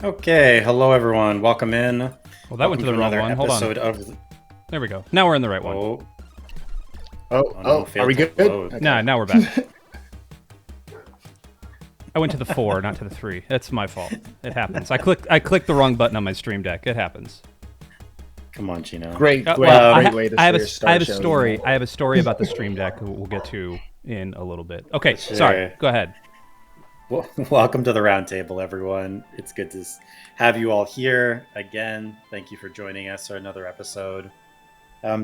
Okay, hello everyone. Welcome in. Well, that went to the wrong one. Hold on. Of... There we go. Now we're in the right one. Oh, no, are we good? Okay. Nah, now we're back. I went to the 4, not to the 3. That's my fault. It happens. I clicked the wrong button on my Stream Deck. It happens. Come on, Gino. Great way to I have a story. I have a story about the Stream Deck we'll get to in a little bit. Okay, sorry. Go ahead. Well, welcome to the Roundtable, everyone. It's good to have you all here again. Thank you for joining us for another episode.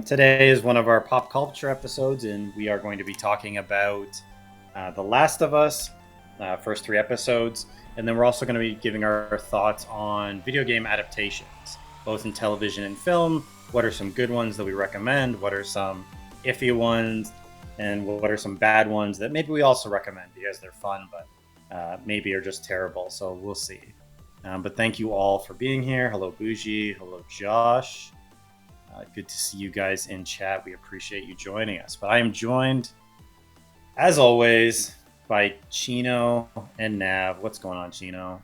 Today is one of our pop culture episodes, and we are going to be talking about The Last of Us, first 3 episodes, and then we're also going to be giving our thoughts on video game adaptations, both in television and film. What are some good ones that we recommend? What are some iffy ones? And what are some bad ones that maybe we also recommend because they're fun, but maybe are just terrible, so we'll see. But thank you all for being here. Hello, Bougie. Hello, Josh. Good to see you guys in chat. We appreciate you joining us. But I am joined, as always, by Chino and Nav. What's going on, Chino?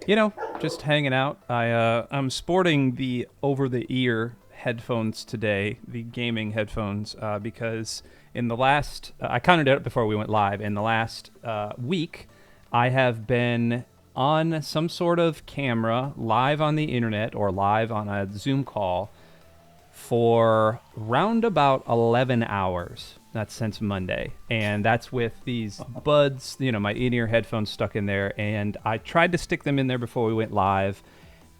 You know, just hanging out. I'm sporting the over-the-ear headphones today, the gaming headphones, because in the last, I counted it up before we went live, in the last week, I have been on some sort of camera, live on the internet, or live on a Zoom call for round about 11 hours. That's since Monday. And that's with these buds, my in-ear headphones stuck in there. And I tried to stick them in there before we went live.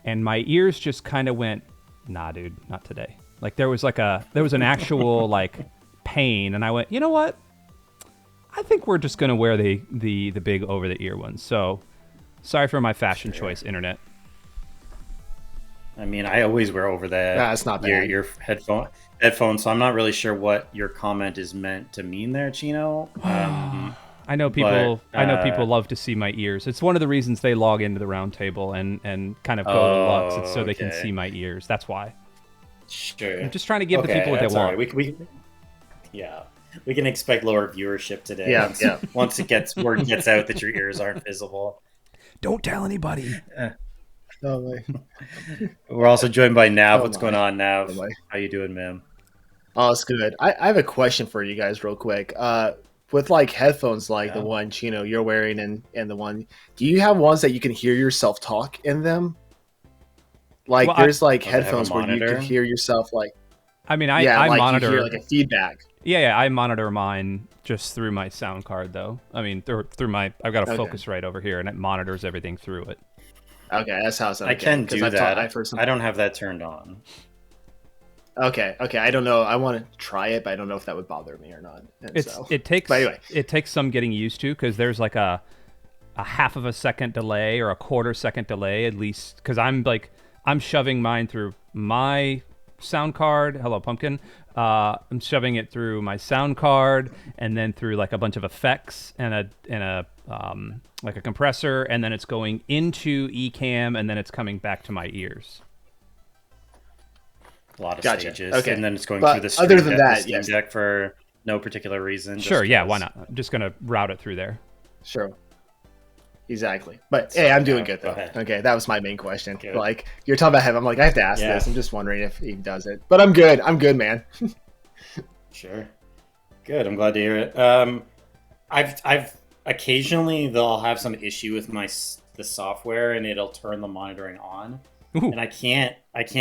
And my ears just kind of went, nah, dude, not today. Like there was an actual pain. And I went, you know what? I think we're just going to wear the big over-the-ear ones. So, sorry for my fashion choice, internet. I mean, I always wear over it's not bad. your headphones, so I'm not really sure what your comment is meant to mean there, Chino. I know people. I know people love to see my ears. It's one of the reasons they log into the Roundtable and kind of go to Lux. It's so they can see my ears. That's why. Sure. I'm just trying to give the people what they want. Right. We can expect lower viewership today. Once word gets out that your ears aren't visible. Don't tell anybody. We're also joined by Nav. What's going on, Nav? How you doing, man? Oh, it's good. I have a question for you guys real quick. With headphones the one, Chino, you're wearing and the one, do you have ones that you can hear yourself talk in them? There's headphones where you can hear yourself I mean, I monitor. You hear a feedback. Yeah, I monitor mine just through my sound card, though. I mean, through my, I've got a Focusrite over here, and it monitors everything through it. Okay, that's how it's. I can do that. I don't have that turned on. Okay. I don't know. I want to try it, but I don't know if that would bother me or not. It takes some getting used to because there's a half of a second delay or a quarter second delay at least because I'm shoving mine through my sound card. Hello, Pumpkin. I'm shoving it through my sound card and then through a bunch of effects and a compressor, and then it's going into Ecamm and then it's coming back to my ears. A lot of stages. Okay. And then it's going but through the Stream other than Deck, that, Steam Deck for no particular reason. Sure, yeah, why not? I'm just going to route it through there. Sure. Exactly. But hey, I'm doing good though. Okay, that was my main question. Good. You're talking about him. I'm I have to ask this. I'm just wondering if he does it. But I'm good. I'm good, man. Sure. Good. I'm glad to hear it. I've occasionally they'll have some issue with the software and it'll turn the monitoring on. Ooh. And I can't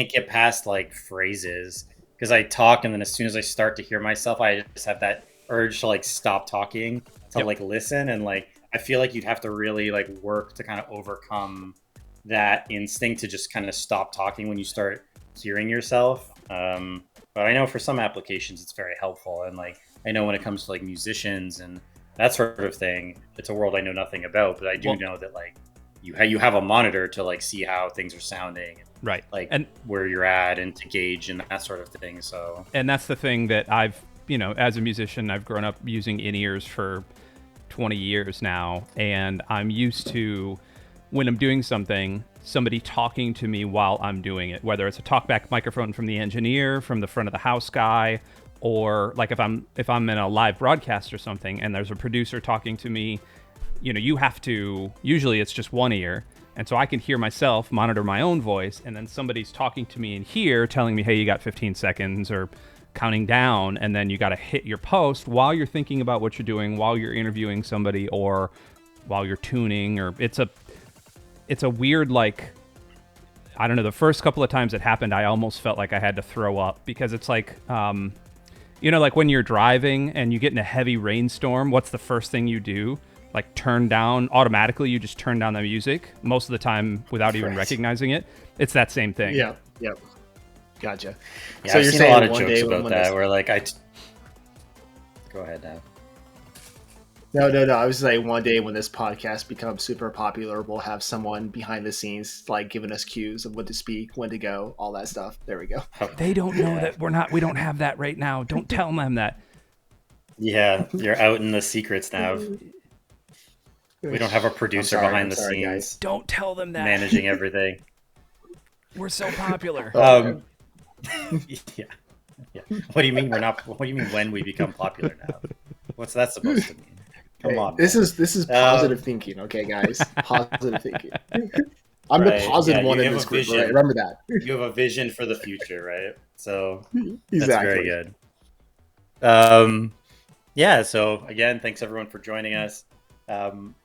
get past phrases because I talk and then as soon as I start to hear myself, I just have that urge to stop talking to listen and I feel you'd have to really work to kind of overcome that instinct to just kind of stop talking when you start hearing yourself. But I know for some applications it's very helpful, and I know when it comes to musicians and that sort of thing, it's a world I know nothing about. But I do know that you have a monitor to see how things are sounding, right? And where you're at, and to gauge and that sort of thing. So, and that's the thing that I've as a musician, I've grown up using in-ears for 20 years now, and I'm used to when I'm doing something, somebody talking to me while I'm doing it, whether it's a talkback microphone from the engineer, from the front of the house guy, or if I'm in a live broadcast or something and there's a producer talking to me, you have to, usually it's just one ear, And so I can hear myself, monitor my own voice, and then somebody's talking to me in here telling me, hey, you got 15 seconds or counting down, and then you got to hit your post while you're thinking about what you're doing, while you're interviewing somebody, or while you're tuning. Or it's a weird, like, I don't know, the first couple of times it happened, I almost felt like I had to throw up, because it's like, like when you're driving and you get in a heavy rainstorm, what's the first thing you do? Like automatically you just turn down the music most of the time without even recognizing it. It's that same thing. Yeah. Yep. Gotcha. Yeah, so I've seen a lot of jokes about that where like go ahead now. No. I was like, one day when this podcast becomes super popular, we'll have someone behind the scenes like giving us cues of when to speak, when to go, all that stuff. There we go. They don't know that we don't have that right now. Don't tell them that. Yeah, you're out in the secrets now. We don't have a producer behind the scenes. Guys. Don't tell them that. Managing everything. We're so popular. Yeah. What do you mean we're not? What do you mean when we become popular now? What's that supposed to mean? Come on. This is positive thinking, okay, guys? Positive thinking. I'm the positive one in this group. Right? Remember that. You have a vision for the future, right? So exactly. That's very good. Yeah. So again, thanks everyone for joining us.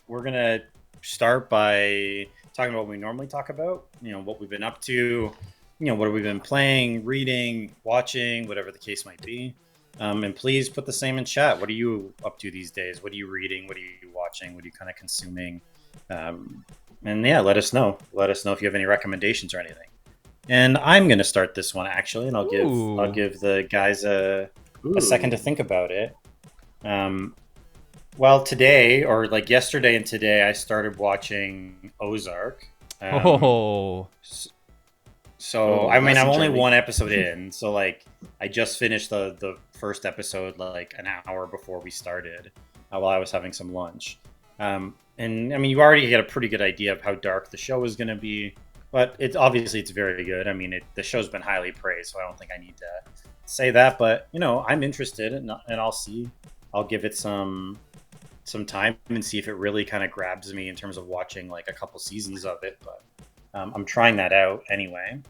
We're gonna start by talking about what we normally talk about. What we've been up to. What have we been playing, reading, watching, whatever the case might be. And please put the same in chat. What are you up to these days? What are you reading? What are you watching? What are you kind of consuming? And yeah, let us know. Let us know if you have any recommendations or anything. And I'm going to start this one actually, and I'll give the guys a second to think about it. Well, today, or like yesterday and today, I started watching Ozark. So I mean, I'm only one episode in, so like I just finished the first episode like an hour before we started, while I was having some lunch. And I mean, you already get a pretty good idea of how dark the show is going to be, but it's very good. I mean, the show's been highly praised, so I don't think I need to say that. But I'm interested, and I'll see. I'll give it some time and see if it really kind of grabs me in terms of watching like a couple seasons of it. But I'm trying that out anyway.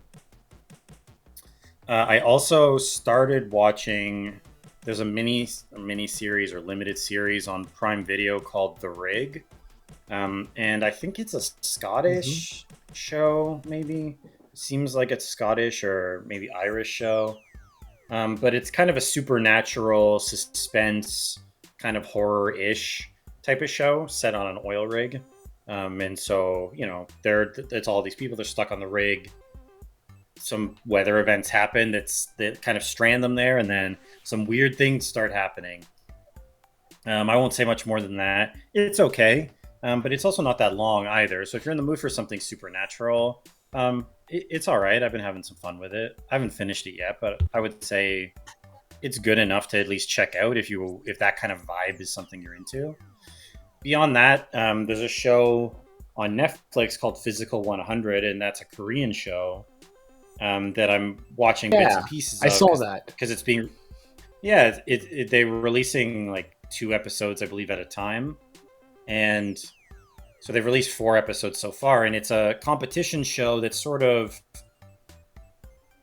I also started watching. There's a mini series or limited series on Prime Video called The Rig, and I think it's a Scottish show. Maybe seems like it's Scottish or maybe Irish show, but it's kind of a supernatural suspense, kind of horror-ish type of show set on an oil rig. And so, it's all these people, they're stuck on the rig. Some weather events happen that kind of strand them there, and then some weird things start happening. I won't say much more than that. It's okay, but it's also not that long either. So if you're in the mood for something supernatural, it's all right. I've been having some fun with it. I haven't finished it yet, but I would say it's good enough to at least check out if that kind of vibe is something you're into. Beyond that, there's a show on Netflix called Physical 100, and that's a Korean show that I'm watching bits and pieces of. I saw that. Because it's being... Yeah, they were releasing like 2 episodes, I believe, at a time. And so they've released 4 episodes so far, and it's a competition show that's sort of...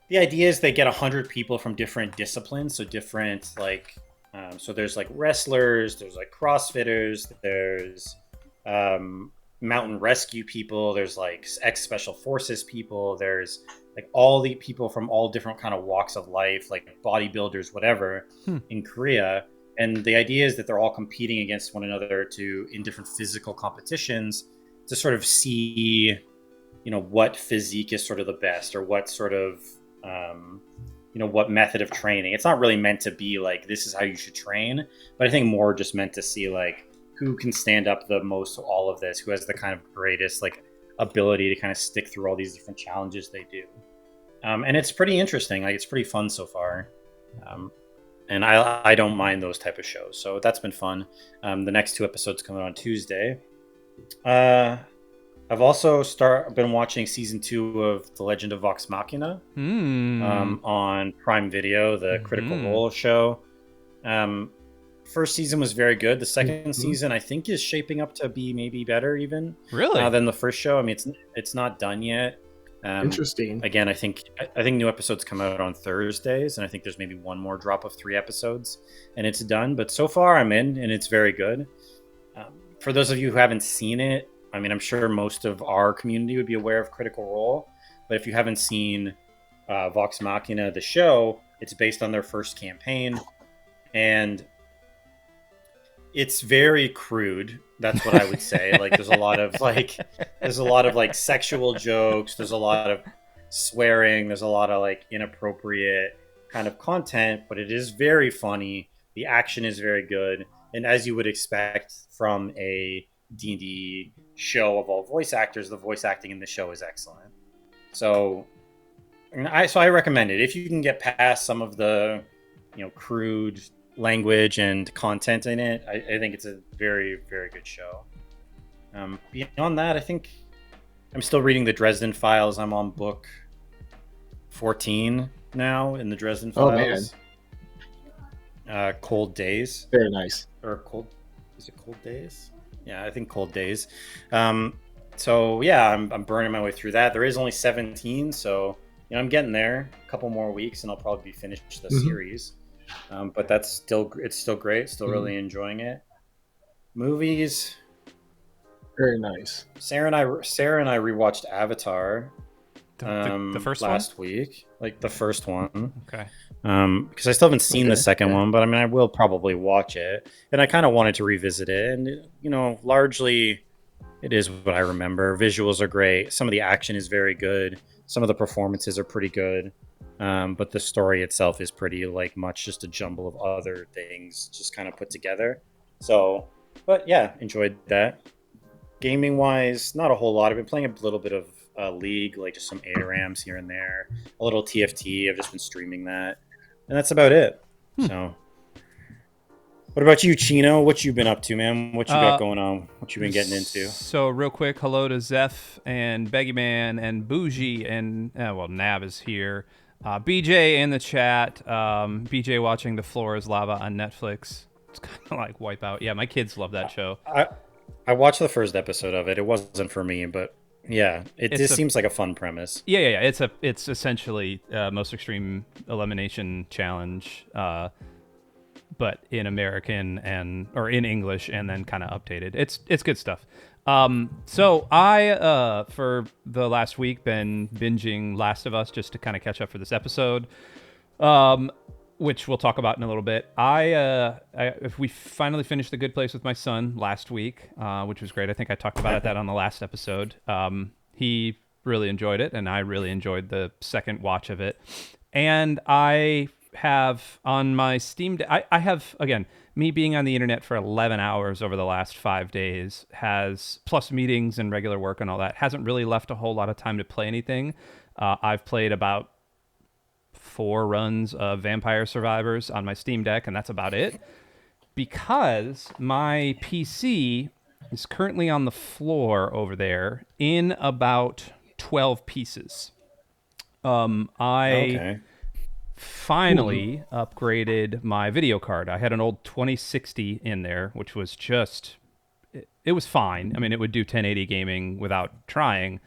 The idea is they get 100 people from different disciplines, so different like... so there's like wrestlers, there's like CrossFitters, there's mountain rescue people, there's like ex-special forces people, there's like all the people from all different kind of walks of life, like bodybuilders, whatever, in Korea. And the idea is that they're all competing against one another in different physical competitions to sort of see, what physique is sort of the best, or what sort of, what method of training. It's not really meant to be like, this is how you should train, but I think more just meant to see like who can stand up the most to all of this, who has the kind of greatest like ability to kind of stick through all these different challenges they do. And it's pretty interesting. Like, it's pretty fun so far. And I don't mind those type of shows. So that's been fun. The next 2 episodes coming on Tuesday. I've also been watching season 2 of The Legend of Vox Machina on Prime Video, the Critical Role show. first season was very good. The second Mhm. season, I think, is shaping up to be maybe better even Really? than the first show. I mean, it's not done yet. Interesting. Again, I think new episodes come out on Thursdays, and I think there's maybe one more drop of 3 episodes, and it's done. But so far, I'm in, and it's very good. For those of you who haven't seen it, I mean, I'm sure most of our community would be aware of Critical Role, but if you haven't seen Vox Machina, the show, it's based on their first campaign, and it's very crude. That's what I would say. Like, there's a lot of like sexual jokes. There's a lot of swearing. There's a lot of like inappropriate kind of content, but it is very funny. The action is very good, and as you would expect from a D&D show of all voice actors, the voice acting in the show is excellent. So, I recommend it if you can get past some of the crude language and content in it. I think it's a very, very good show. Beyond that, I think I'm still reading the Dresden Files. I'm on book 14 now in the Dresden Oh man, Files. Cold Days, very nice. or Cold, is it Cold Days? Yeah, I think Cold Days. So yeah, I'm burning my way through that. There is only 17, so I'm getting there. A couple more weeks, and I'll probably be finished the Mhm. series. But it's still great. Still really enjoying it. Movies. Very nice. Sarah and I rewatched Avatar The first one? last week, like the first one. Okay. Because I still haven't seen the Okay, second yeah. one, but I mean, I will probably watch it, and I kind of wanted to revisit it, and largely it is what I remember. Visuals are great. Some of the action is very good. Some of the performances are pretty good. But the story itself is pretty like much just a jumble of other things just kind of put together. So, but yeah, enjoyed that. Gaming wise, not a whole lot. I've been playing a little bit of League, like just some ARAMs here and there. A little TFT. I've just been streaming that, and that's about it. So, what about you, Chino? What you been up to, man? What you got going on? What you been getting into? So real quick, hello to Zeph and Beggyman and Bougie and Nab is here. BJ in the chat. BJ watching The Floor is Lava on Netflix. It's kind of like Wipeout. Yeah, my kids love that show. I watched the first episode of it. It wasn't for me, but yeah, it just seems like a fun premise. Yeah. It's essentially most extreme elimination challenge, but in American or in English, and then kind of updated. It's good stuff. So I for the last week been binging Last of Us just to kind of catch up for this episode. Which we'll talk about in a little bit. If we finally finished The Good Place with my son last week, which was great. I think I talked about that on the last episode. He really enjoyed it, and I really enjoyed the second watch of it. And I have on my Steam Deck, I have, again, me being on the internet for 11 hours over the last 5 days has, plus meetings and regular work and all that, hasn't really left a whole lot of time to play anything. I've played about 4 runs of Vampire Survivors on my Steam Deck, and that's about it. Because my PC is currently on the floor over there in about 12 pieces. I finally upgraded my video card. I had an old 2060 in there, which was just, it was fine. I mean, it would do 1080 gaming without trying,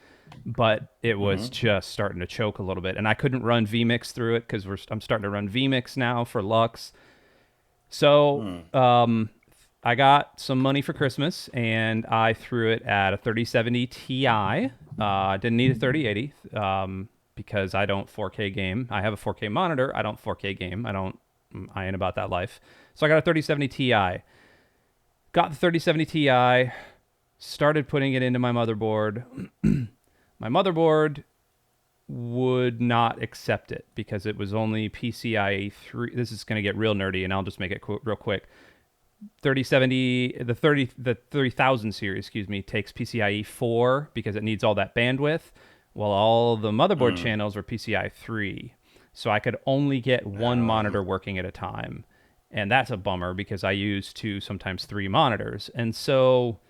but it was just starting to choke a little bit. And I couldn't run vMix through it because I'm starting to run vMix now for Lux. So I got some money for Christmas, and I threw it at a 3070 Ti. Didn't need a 3080 because I don't 4K game. I have a 4K monitor. I don't 4K game. I ain't about that life. So I got a 3070 Ti. Got the 3070 Ti, started putting it into my motherboard. My motherboard would not accept it because it was only PCIe 3. This is going to get real nerdy, and I'll just make it real quick. 3070, the 30,000 series, excuse me, takes PCIe 4 because it needs all that bandwidth, while all the motherboard channels were PCIe 3. So I could only get one monitor working at a time. And that's a bummer because I use 2, sometimes 3 monitors. And so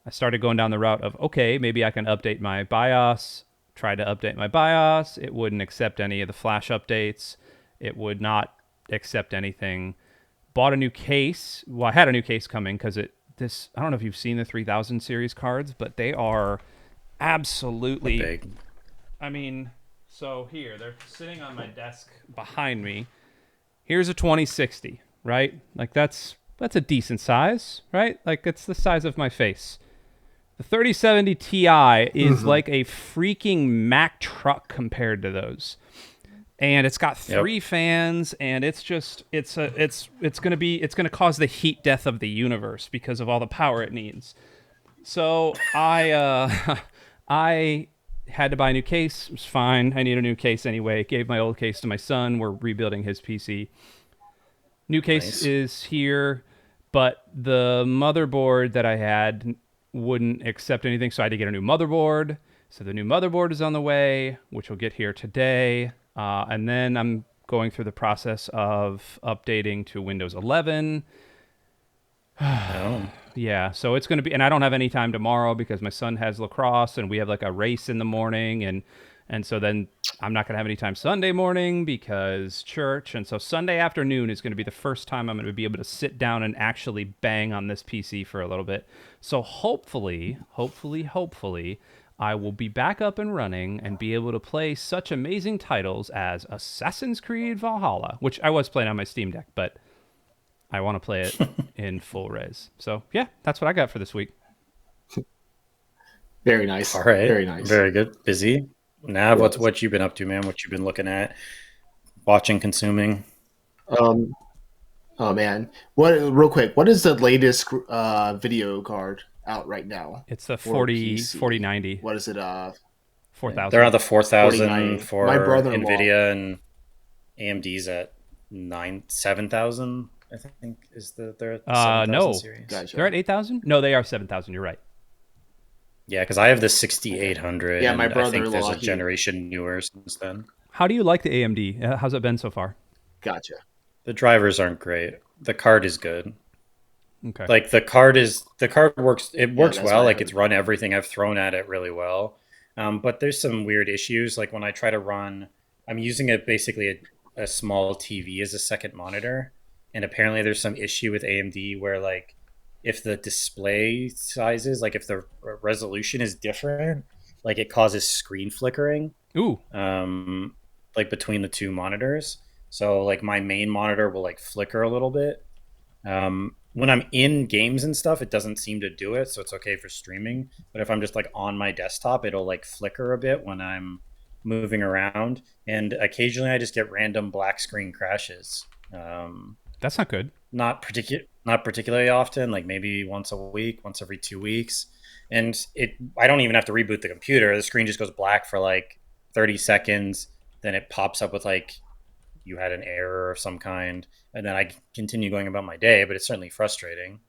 I started going down the route of, okay, maybe I can update my BIOS. Tried to update my BIOS. It wouldn't accept any of the flash updates. It would not accept anything. bought a new case. Well, I had a new case coming because I don't know if you've seen the 3000 series cards, but they are absolutely big. I mean, so here, they're sitting on my desk behind me. Here's a 2060, right? Like that's a decent size, right? Like it's the size of my face. The 3070 Ti is like a freaking Mack truck compared to those. And it's got 3 fans, and it's gonna cause the heat death of the universe because of all the power it needs. So I I had to buy a new case. It was fine. I need a new case anyway. Gave my old case to my son. We're rebuilding his PC. New case is here, but the motherboard that I had wouldn't accept anything, so I had to get a new motherboard. So the new motherboard is on the way, which will get here today. And then I'm going through the process of updating to Windows 11. Yeah, so it's going to be, and I don't have any time tomorrow because my son has lacrosse and we have like a race in the morning, and so then I'm not going to have any time Sunday morning because church, and so Sunday afternoon is going to be the first time I'm going to be able to sit down and actually bang on this PC for a little bit. So hopefully, I will be back up and running and be able to play such amazing titles as Assassin's Creed Valhalla, which I was playing on my Steam Deck, but I want to play it in full res. So, yeah, that's what I got for this week. Very nice. All right. Very nice. Very good. Busy. Nav, what you been up to, man? What you been looking at, watching, consuming? Oh man, real quick, what is the latest video card out right now? It's the 4090. What is it? 4000. They're on the 4000 for My brother-in-law. NVIDIA, and AMD's at 7,000. I think is they're at the 7,000 no. series. Gotcha. They're at 8,000? No, they are 7,000. You're right. Yeah, because I have the 6800. Yeah, my and I think there's brother-in-law, a generation newer since then. How do you like the AMD? How's it been so far? Gotcha. The drivers aren't great. The card is good. Okay. Like the card works. It works that's well. what I Like heard. it's run everything I've thrown at it really well. But there's some weird issues. Like when I try to run, I'm using basically a small TV as a second monitor, and apparently there's some issue with AMD where like if the display sizes, like if the resolution is different, like it causes screen flickering. Ooh. Like between the two monitors. So like my main monitor will like flicker a little bit. When I'm in games and stuff, it doesn't seem to do it, so it's okay for streaming. But if I'm just like on my desktop, it'll like flicker a bit when I'm moving around, and occasionally I just get random black screen crashes. That's not good. Not particularly often, like maybe once a week, once every 2 weeks. And I don't even have to reboot the computer. The screen just goes black for like 30 seconds. Then it pops up with like, you had an error of some kind. And then I continue going about my day, but it's certainly frustrating.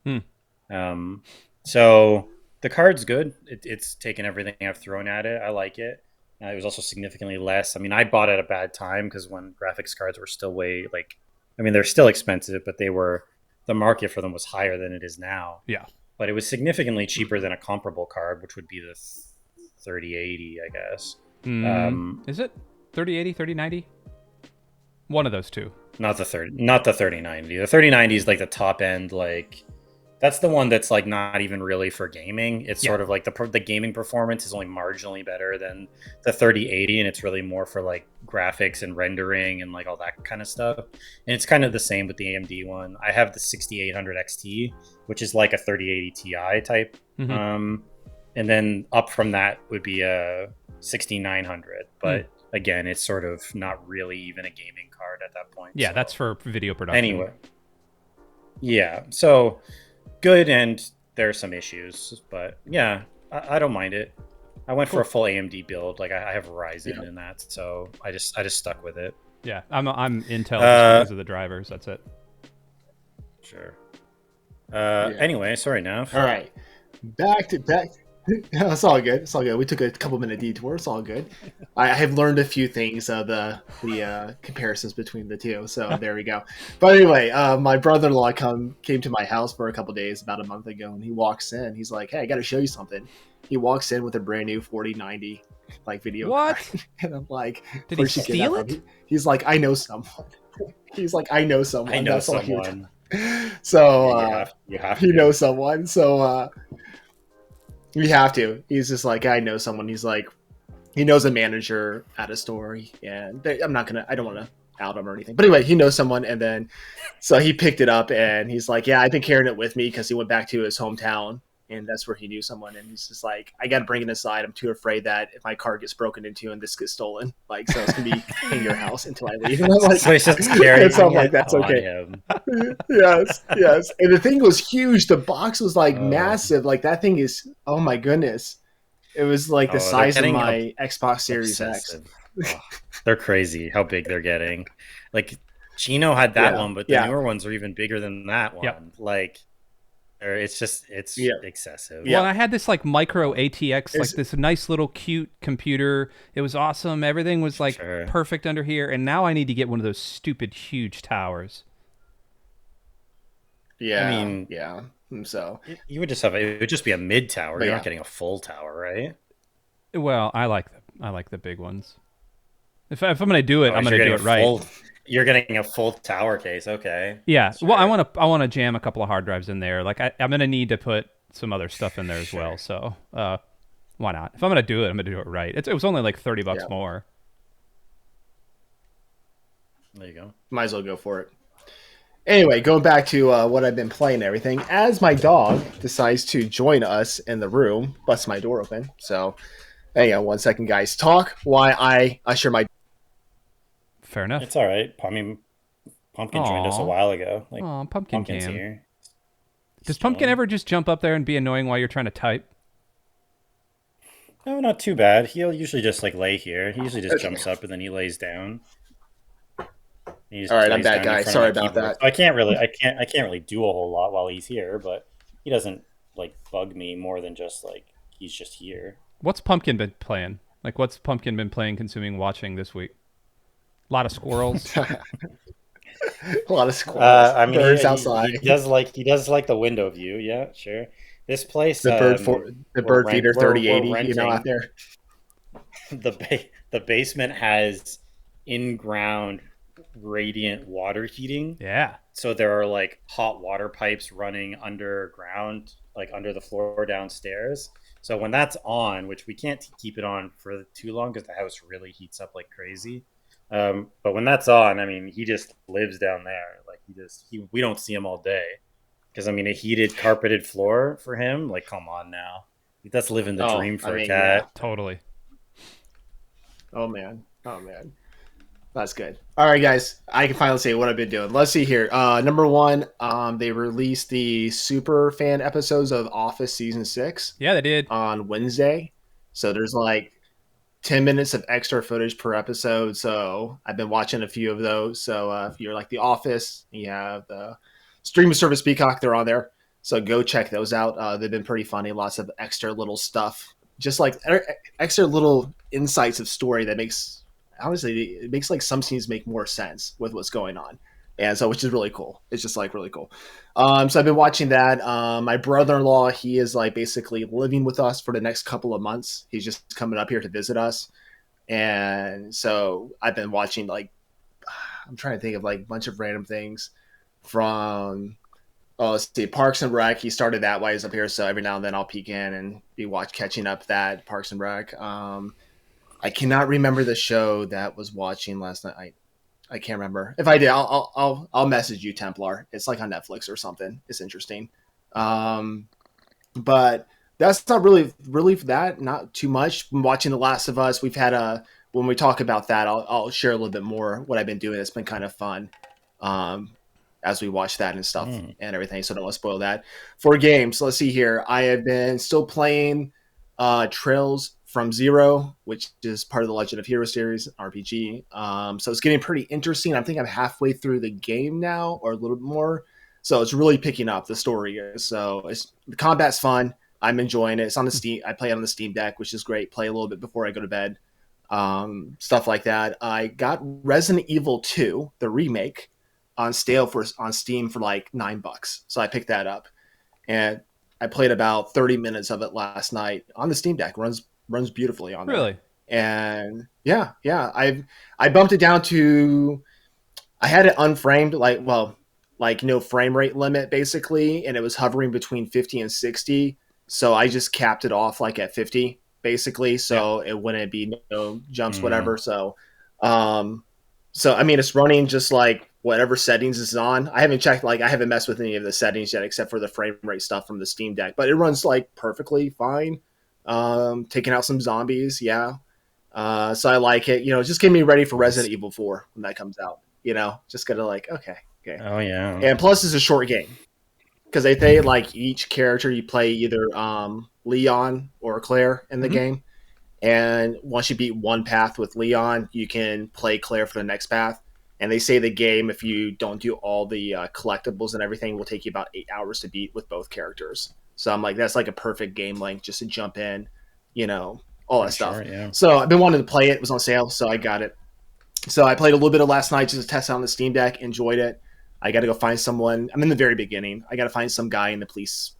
So the card's good. It's taken everything I've thrown at it. I like it. It was also significantly less. I mean, I bought at a bad time because when graphics cards were still they're still expensive, but the market for them was higher than it is now. Yeah. But it was significantly cheaper than a comparable card, which would be the 3080, I guess. Is it 3080, 3090? One of those two. Not the 3090. The 3090 is like the top end, like that's the one that's like not even really for gaming. It's sort of like the gaming performance is only marginally better than the 3080, and it's really more for like graphics and rendering and like all that kind of stuff. And it's kind of the same with the AMD one. I have the 6800 XT, which is like a 3080 Ti type. And then up from that would be a 6900, but again, it's sort of not really even a gaming card at that point. Yeah, so. That's for video production. Anyway. Yeah, so good, and there are some issues, but yeah, I don't mind it. I went for a full AMD build. Like I have Ryzen in that, so I just stuck with it. Yeah, I'm Intel just because of the drivers. That's it. Sure. Anyway, sorry, Nav. All right, back. It's all good. It's all good. We took a couple minute detour. It's all good. I have learned a few things of the comparisons between the two. So there we go. But anyway, my brother-in-law came to my house for a couple days about a month ago, and he walks in. He's like, "Hey, I got to show you something." He walks in with a brand new 4090 like video What? card. And I'm like, did he steal it? He's like, "I know someone." He's like, "I know someone." I know That's all he someone. So You have he to. knows someone. So we have to. He's just like, I know someone. He's like, he knows a manager at a store, and I'm not gonna. I don't want to out him or anything. But anyway, he knows someone, and then so he picked it up, and he's like, yeah, I've been carrying it with me because he went back to his hometown. And that's where he knew someone, and he's just like, I got to bring it inside. I'm too afraid that if my car gets broken into and this gets stolen, like, so it's gonna be in your house until I leave. And I'm like, So he's just carrying so I'm like, it that's on okay. him. Yes, yes. And the thing was huge. The box was like Oh, massive. Like that thing is, oh my goodness. It was like the they're size of getting my Xbox Series X. obsessive. Oh, they're crazy how big they're getting. Like Chino had that Yeah, one, but the yeah, newer ones are even bigger than that Yep. one. Like, it's yeah, excessive. Well, yeah. and I had this like micro ATX, like It's, this nice little cute computer. It was awesome. Everything was like Sure. perfect under here. And now I need to get one of those stupid huge towers. I yeah, mean, yeah. So, you would just have it would just be a mid tower. but You're yeah, not getting a full tower, right? Well, I like the big ones. If I'm gonna do it, Oh, I'm so gonna you're do getting it right. you're getting a full tower case. Okay, Yeah. Well, I sure, want to jam a couple of hard drives in there. Like I'm gonna need to put some other stuff in there as well. sure. So why not? If I'm gonna do it, I'm gonna do it right. It was only like $30 yeah. more. There you go. Might as well go for it. Anyway, going back to what I've been playing and everything, as my dog decides to join us in the room, busts my door open. So, hang on 1 second, guys. Talk while I usher my. Fair enough. It's all right. I mean, Pumpkin joined us a Aw. while ago. Like Aw, Pumpkin Pumpkin's can. here. Does He's Pumpkin chilling. ever just jump up there and be annoying while you're trying to type? No, not too bad. He'll usually just like lay here. He usually just Okay. jumps up and then he lays down. He All just right, I'm lays back, down in guys. front of my Sorry about keyboard. that. So I can't really do a whole lot while he's here, but he doesn't like bug me more than just like he's just here. What's Pumpkin been playing? Like, what's Pumpkin been playing, consuming, watching this week? A lot of squirrels. A lot of squirrels, I mean, birds outside, he does like the window view. Yeah, sure. This place, the bird feeder we're 3080. Out renting. there. The basement has in-ground radiant water heating. Yeah. So there are like hot water pipes running underground, like under the floor downstairs. So when that's on, which we can't keep it on for too long because the house really heats up like crazy. But when that's on, I mean, he just lives down there. Like we don't see him all day because I mean, a heated carpeted floor for him. Like, come on now, that's living the Oh, dream I for a mean, yeah. cat. Totally. Oh man. Oh man. That's good. All right, guys. I can finally say what I've been doing. Let's see here. Number one, they released the super fan episodes of Office season 6 Yeah, they did. on Wednesday. So there's like 10 minutes of extra footage per episode. So I've been watching a few of those. So if you're like The Office, you have the streaming service Peacock, they're on there. So go check those out. They've been pretty funny. Lots of extra little stuff, just like extra little insights of story that makes, honestly, it makes like some scenes make more sense with what's going on. And so, which is really cool. It's just like really cool. So I've been watching that. My brother-in-law, he is like basically living with us for the next couple of months. He's just coming up here to visit us. And so I've been watching like, I'm trying to think of like a bunch of random things from, oh, let's see, Parks and Rec. He started that while he's up here. So every now and then I'll peek in and be catching up that Parks and Rec. I cannot remember the show that was watching last night. I can't remember. If I did, I'll message you, Templar. It's like on Netflix or something. It's interesting. But that's not really that. Not too much. I'm watching The Last of Us. We've had a when we talk about that, I'll share a little bit more what I've been doing. It's been kind of fun. As we watch that and stuff and everything. So don't want to spoil that. For games, let's see here. I have been still playing Trails from Zero, which is part of the Legend of Heroes series RPG. So it's getting pretty interesting. I think I'm halfway through the game now, or a little bit more. So it's really picking up, the story is. So the combat's fun. I'm enjoying it. It's on the Steam. I play it on the Steam Deck, which is great. Play a little bit before I go to bed. Stuff like that. I got Resident Evil 2, the remake, on Steam for like $9. So I picked that up, and I played about 30 minutes of it last night on the Steam Deck. Runs beautifully on there. Really? And yeah, I bumped it down to, I had it unframed, like, well, like no frame rate limit basically, and it was hovering between 50 and 60. So I just capped it off like at 50 basically, so it wouldn't be no jumps, whatever. So I mean, it's running just like whatever settings is on. I haven't checked, like I haven't messed with any of the settings yet, except for the frame rate stuff from the Steam Deck. But it runs like perfectly fine. Taking out some zombies, yeah. So I like it. Just get me ready for Resident Evil 4 when that comes out. Just gotta like, okay. Oh yeah. And plus, it's a short game because they say like each character you play either Leon or Claire in the game. And once you beat one path with Leon, you can play Claire for the next path. And they say the game, if you don't do all the collectibles and everything, will take you about 8 hours to beat with both characters. So I'm like, that's like a perfect game length just to jump in, all that stuff. Yeah. So I've been wanting to play it. It was on sale, so I got it. So I played a little bit of last night just to test out on the Steam Deck, enjoyed it. I got to go find someone. I'm in the very beginning. I got to find some guy in the police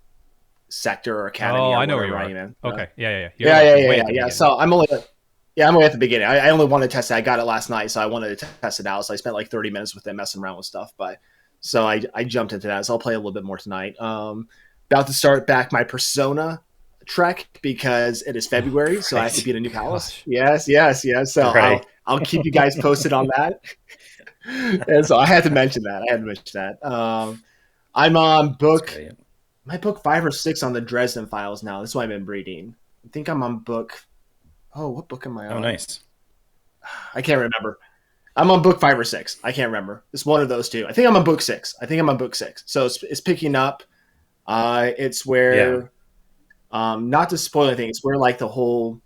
sector or academy. Oh, or I know where you are. in. Okay, yeah. Yeah. So I'm only at the beginning. I only wanted to test it. I got it last night, so I wanted to test it out. So I spent like 30 minutes with them messing around with stuff. But so I jumped into that. So I'll play a little bit more tonight. About to start back my Persona trek because it is February, so I have to beat a new palace. Yes. So Right. I'll keep you guys posted on that. And so I had to mention that. I'm on book. My book 5 or 6 on the Dresden Files now. That's why I've been reading. I think I'm on book. Oh, what book am I on? Oh, nice. I can't remember. I'm on book 5 or 6. I can't remember. It's one of those two. I think I'm on book 6. So it's picking up. It's where, not to spoil anything, it's where like the whole,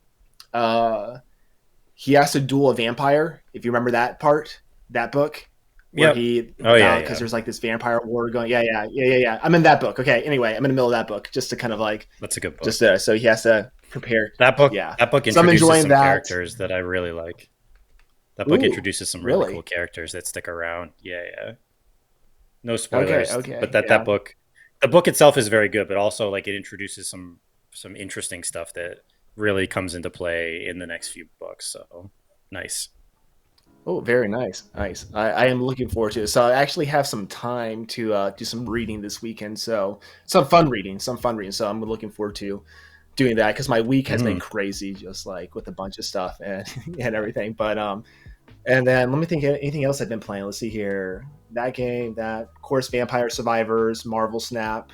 he has to duel a vampire. If you remember that book. Where because there's like this vampire war going. Yeah. I'm in that book. Okay. Anyway, I'm in the middle of that book just to kind of like. That's a good book. Just so he has to prepare that book. Yeah, that book introduces some characters that I really like. That book introduces some really cool characters that stick around. Yeah. No spoilers. Okay. But that book, the book itself is very good, but also like it introduces some interesting stuff that really comes into play in the next few books. So nice. Oh, very nice. I am looking forward to it. So I actually have some time to do some reading this weekend. So some fun reading. So I'm looking forward to doing that because my week has been crazy, just like with a bunch of stuff and everything. But and then let me think anything else I've been playing. Let's see here. That game, of course, Vampire Survivors, Marvel Snap.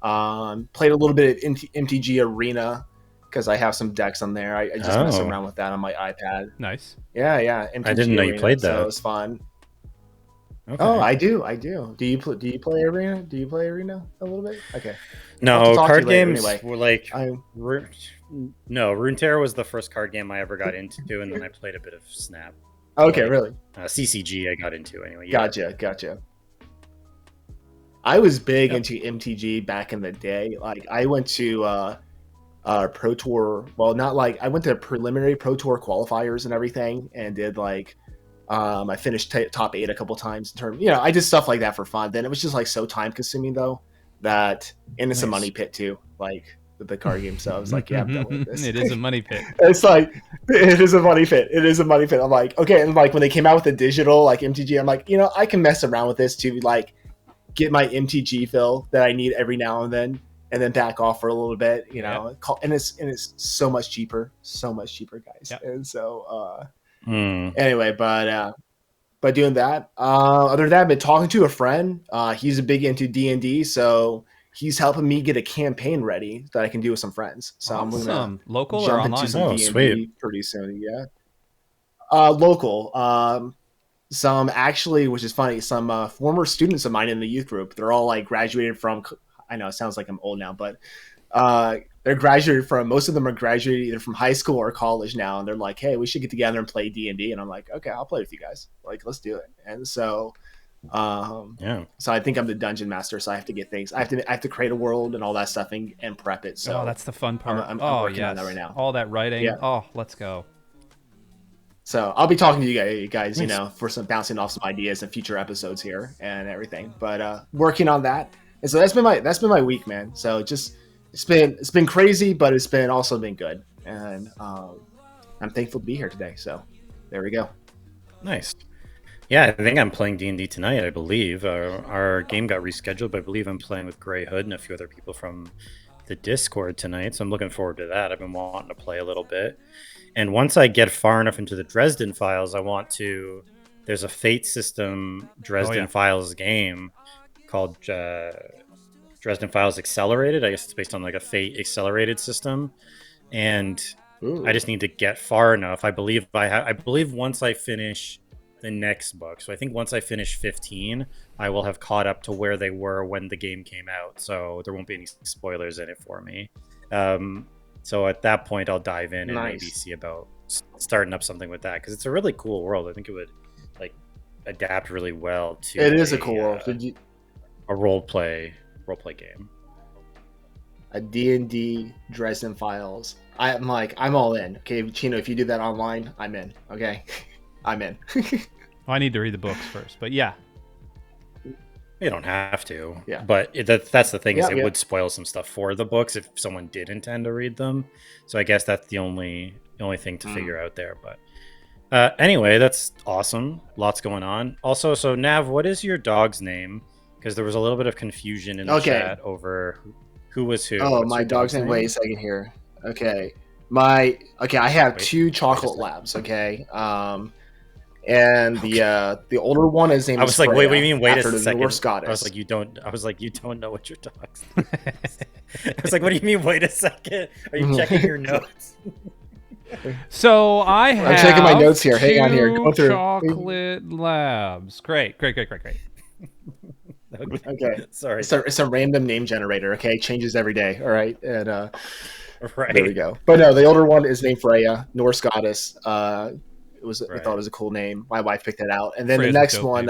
Played a little bit of MTG Arena. Because I have some decks on there. I just mess around with that on my iPad. Nice. Yeah. MTG I didn't know you played that. So it was fun. Okay. Oh, I do. Do you play Arena? Do you play Arena a little bit? Okay. No, card games were like... Runeterra was the first card game I ever got into, and then I played a bit of Snap. Okay, really? CCG I got into anyway. Yeah. Gotcha. I was big into MTG back in the day. Like, I went to... Pro Tour. Well, not like I went to preliminary Pro Tour qualifiers and everything, and did like I finished top 8 a couple times in terms. I did stuff like that for fun. Then it was just like so time consuming though and it's a money pit too, like with the card game. So I was like, yeah, I'm done with this. It is a money pit. It's like it is a money pit. I'm like, okay, and like when they came out with the digital like MTG, I'm like, I can mess around with this to like get my MTG fill that I need every now and then back off for a little bit, and it's so much cheaper, guys. Yep. And so, anyway, but doing that, other than that, I've been talking to a friend. He's a big into D&D, so he's helping me get a campaign ready that I can do with some friends. So awesome. I'm gonna local jump or online? into some D&D pretty soon. Yeah, local. Some actually, which is funny, some former students of mine in the youth group. They're all like graduated from. I know it sounds like I'm old now, but they're graduated from. Most of them are graduated either from high school or college now, and they're like, "Hey, we should get together and play D&D." And I'm like, "Okay, I'll play with you guys. Like, let's do it." And so, So I think I'm the dungeon master, so I have to get things. I have to create a world and all that stuff and prep it. So that's the fun part. I'm working on that right now. All that writing. Yeah. Oh, let's go. So I'll be talking to you guys, for some bouncing off some ideas in future episodes here and everything. But working on that. And so that's been my week, man. So just it's been crazy, but it's also been good, and I'm thankful to be here today. So there we go. Nice. Yeah, I think I'm playing D&D tonight, I believe. Our game got rescheduled, but I believe I'm playing with Grey Hood and a few other people from the Discord tonight, so I'm looking forward to that. I've been wanting to play a little bit. And once I get far enough into the Dresden Files, I want to... There's a Fate system Dresden Files game called Dresden Files Accelerated. I guess it's based on like a Fate accelerated system. And Ooh. I just need to get far enough. I believe I believe once I finish the next book. So I think once I finish 15, I will have caught up to where they were when the game came out. So there won't be any spoilers in it for me. So at that point, I'll dive in and maybe see about starting up something with that, because it's a really cool world. I think it would like adapt really well to. It is a cool world. A role play game. A D&D Dresden Files. I'm all in. Okay, Chino, if you do that online, I'm in. Okay, I'm in. I need to read the books first, but yeah. You don't have to. Yeah. But that's the thing, is it would spoil some stuff for the books if someone did intend to read them. So I guess that's the only thing to figure out there. But anyway, that's awesome. Lots going on. Also, so Nav, what is your dog's name? Because there was a little bit of confusion in the chat over who was who. Oh, my dog's name? Wait a second here. Okay. I have two chocolate labs, okay? And the older one is named. I was like, Freya, wait, you mean wait a second? Norse goddess. I was like, you don't know what your dog's name is. I was like, what do you mean? Wait a second. Are you checking your notes? So I'm checking my notes here. Hang on here. Go through. Chocolate labs. Great. Okay. Sorry. It's a random name generator. Okay, changes every day. All right, and right. There we go. But no, the older one is named Freya, Norse goddess. We thought it was a cool name. My wife picked it out, and then Freya's the next one,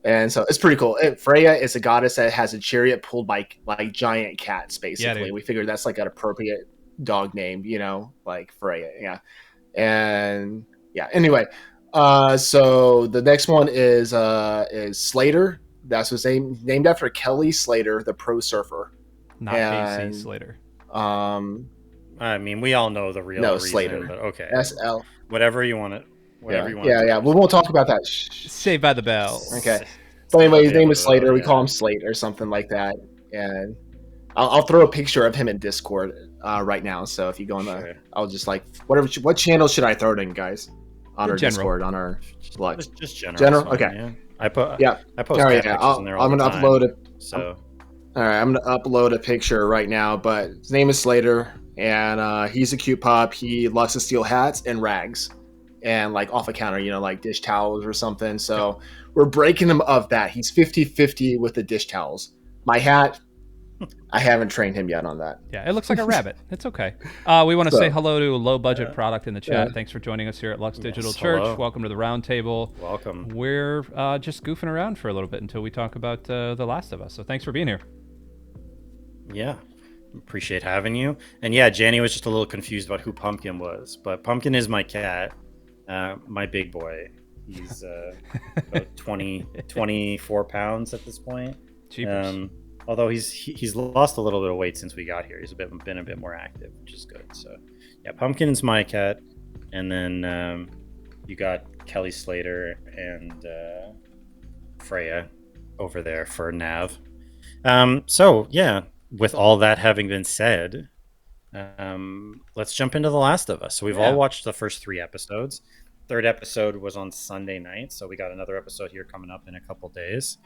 and so it's pretty cool. Freya is a goddess that has a chariot pulled by like giant cats. Basically, we figured that's like an appropriate dog name, like Freya. Yeah, and yeah. Anyway, so the next one is Slater. That's his name, named after Kelly Slater, the pro surfer. Not Casey Slater. I mean, we all know the real reason, Slater. But okay. SL. Whatever you want it. Yeah. We won't talk about that. Saved by the Bell. Okay. But anyway, his name is Slater. We call him Slate or something like that. And I'll throw a picture of him in Discord right now. So if you go on I'll just like what channel should I throw it in, guys? On our Discord, on our blog. Just general. General. Okay. Yeah. I post pictures in there all I'm the gonna time, upload it. So. All right, I'm gonna upload a picture right now. But his name is Slater, and he's a cute pup. He loves to steal hats and rags, and like off a counter, like dish towels or something. So we're breaking him of that. He's 50-50 with the dish towels. My hat, I haven't trained him yet on that. Yeah, it looks like a rabbit. It's okay. We want to say hello to a low-budget product in the chat. Thanks for joining us here at Lux Digital Church. Hello. Welcome to the Roundtable. Welcome. We're just goofing around for a little bit until we talk about The Last of Us. So thanks for being here. Yeah, appreciate having you. And yeah, Janny was just a little confused about who Pumpkin was, but Pumpkin is my cat, my big boy. He's about 24 pounds at this point. Although he's lost a little bit of weight since we got here. He's been a bit more active, which is good. So yeah, Pumpkin's my cat, and then you got Kelly Slater and Freya over there for Nav. So yeah. With all that having been said, let's jump into The Last of Us. So we've all watched the first 3 episodes. Third episode was on Sunday night, so we got another episode here coming up in a couple days.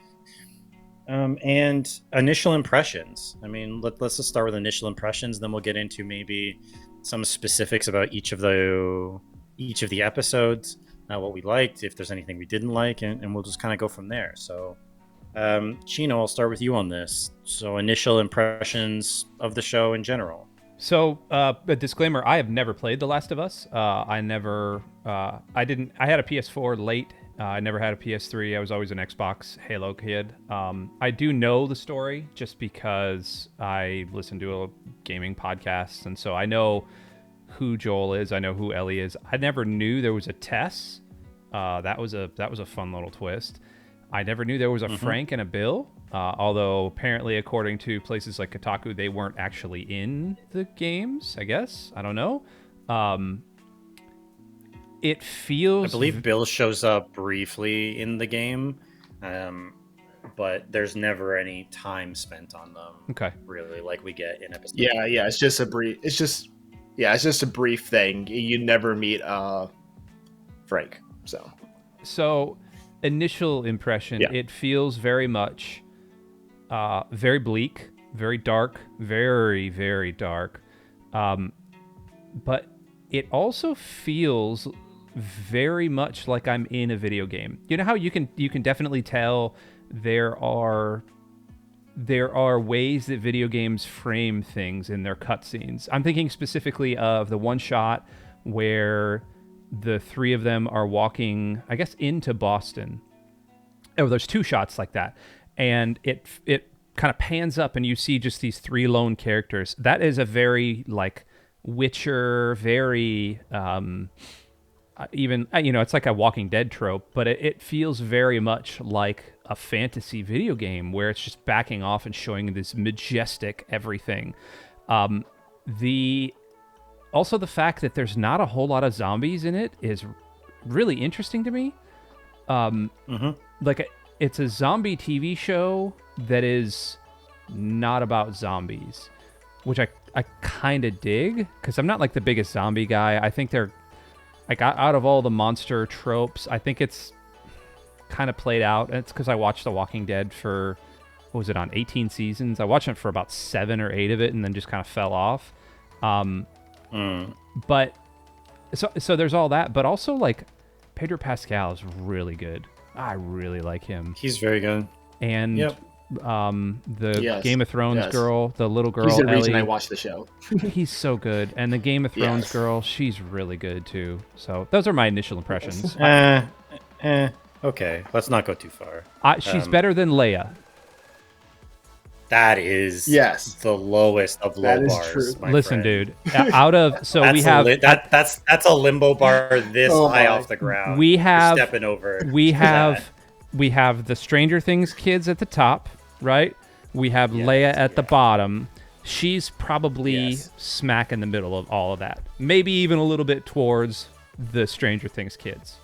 And initial impressions. I mean, let's just start with initial impressions, then we'll get into maybe some specifics about each of the episodes, what we liked, if there's anything we didn't like, and we'll just kind of go from there. So Chino, I'll start with you on this. So initial impressions of the show in general. So a disclaimer, I have never played The Last of Us. I had a PS4 late. I never had a PS3. I was always an Xbox Halo kid. I do know the story just because I listen to a gaming podcast, and so I know who Joel is. I know who Ellie is. I never knew there was a Tess. That was a fun little twist. I never knew there was a Frank and a Bill, although apparently, according to places like Kotaku, they weren't actually in the games, I guess. I don't know. it feels. I believe Bill shows up briefly in the game, but there's never any time spent on them. Okay. Really, like we get in episode. Yeah. It's just a brief. It's just a brief thing. You never meet Frank. So, initial impression, it feels very much very bleak, very dark, very, very dark. But it also feels very much like I'm in a video game. You know how you can definitely tell there are ways that video games frame things in their cutscenes. I'm thinking specifically of the one shot where the three of them are walking, I guess, into Boston. Oh, there's two shots like that. And it kind of pans up and you see just these three lone characters. That is a very, like, Witcher, very... even, it's like a Walking Dead trope, but it feels very much like a fantasy video game where it's just backing off and showing this majestic everything. Also the fact that there's not a whole lot of zombies in it is really interesting to me. Like it's a zombie TV show that is not about zombies, which I kind of dig, because I'm not like the biggest zombie guy. I think they're like, out of all the monster tropes, I think it's kind of played out. And it's because I watched The Walking Dead for, what was it, on 18 seasons? I watched it for about 7 or 8 of it and then just kind of fell off. But, so there's all that. But also, like, Pedro Pascal is really good. I really like him. He's very good. And the Game of Thrones girl, the little girl, he's the Ellie, reason I watched the show. he's so good. And the Game of Thrones girl, she's really good too. So those are my initial impressions. Okay, let's not go too far. She's better than Leia. That is the lowest of low bars. Listen, dude. Out of we have that's a limbo bar this high off the ground. We have You're stepping over. We have the Stranger Things kids at the top, right? We have Leia at the bottom. She's probably smack in the middle of all of that. Maybe even a little bit towards the Stranger Things kids.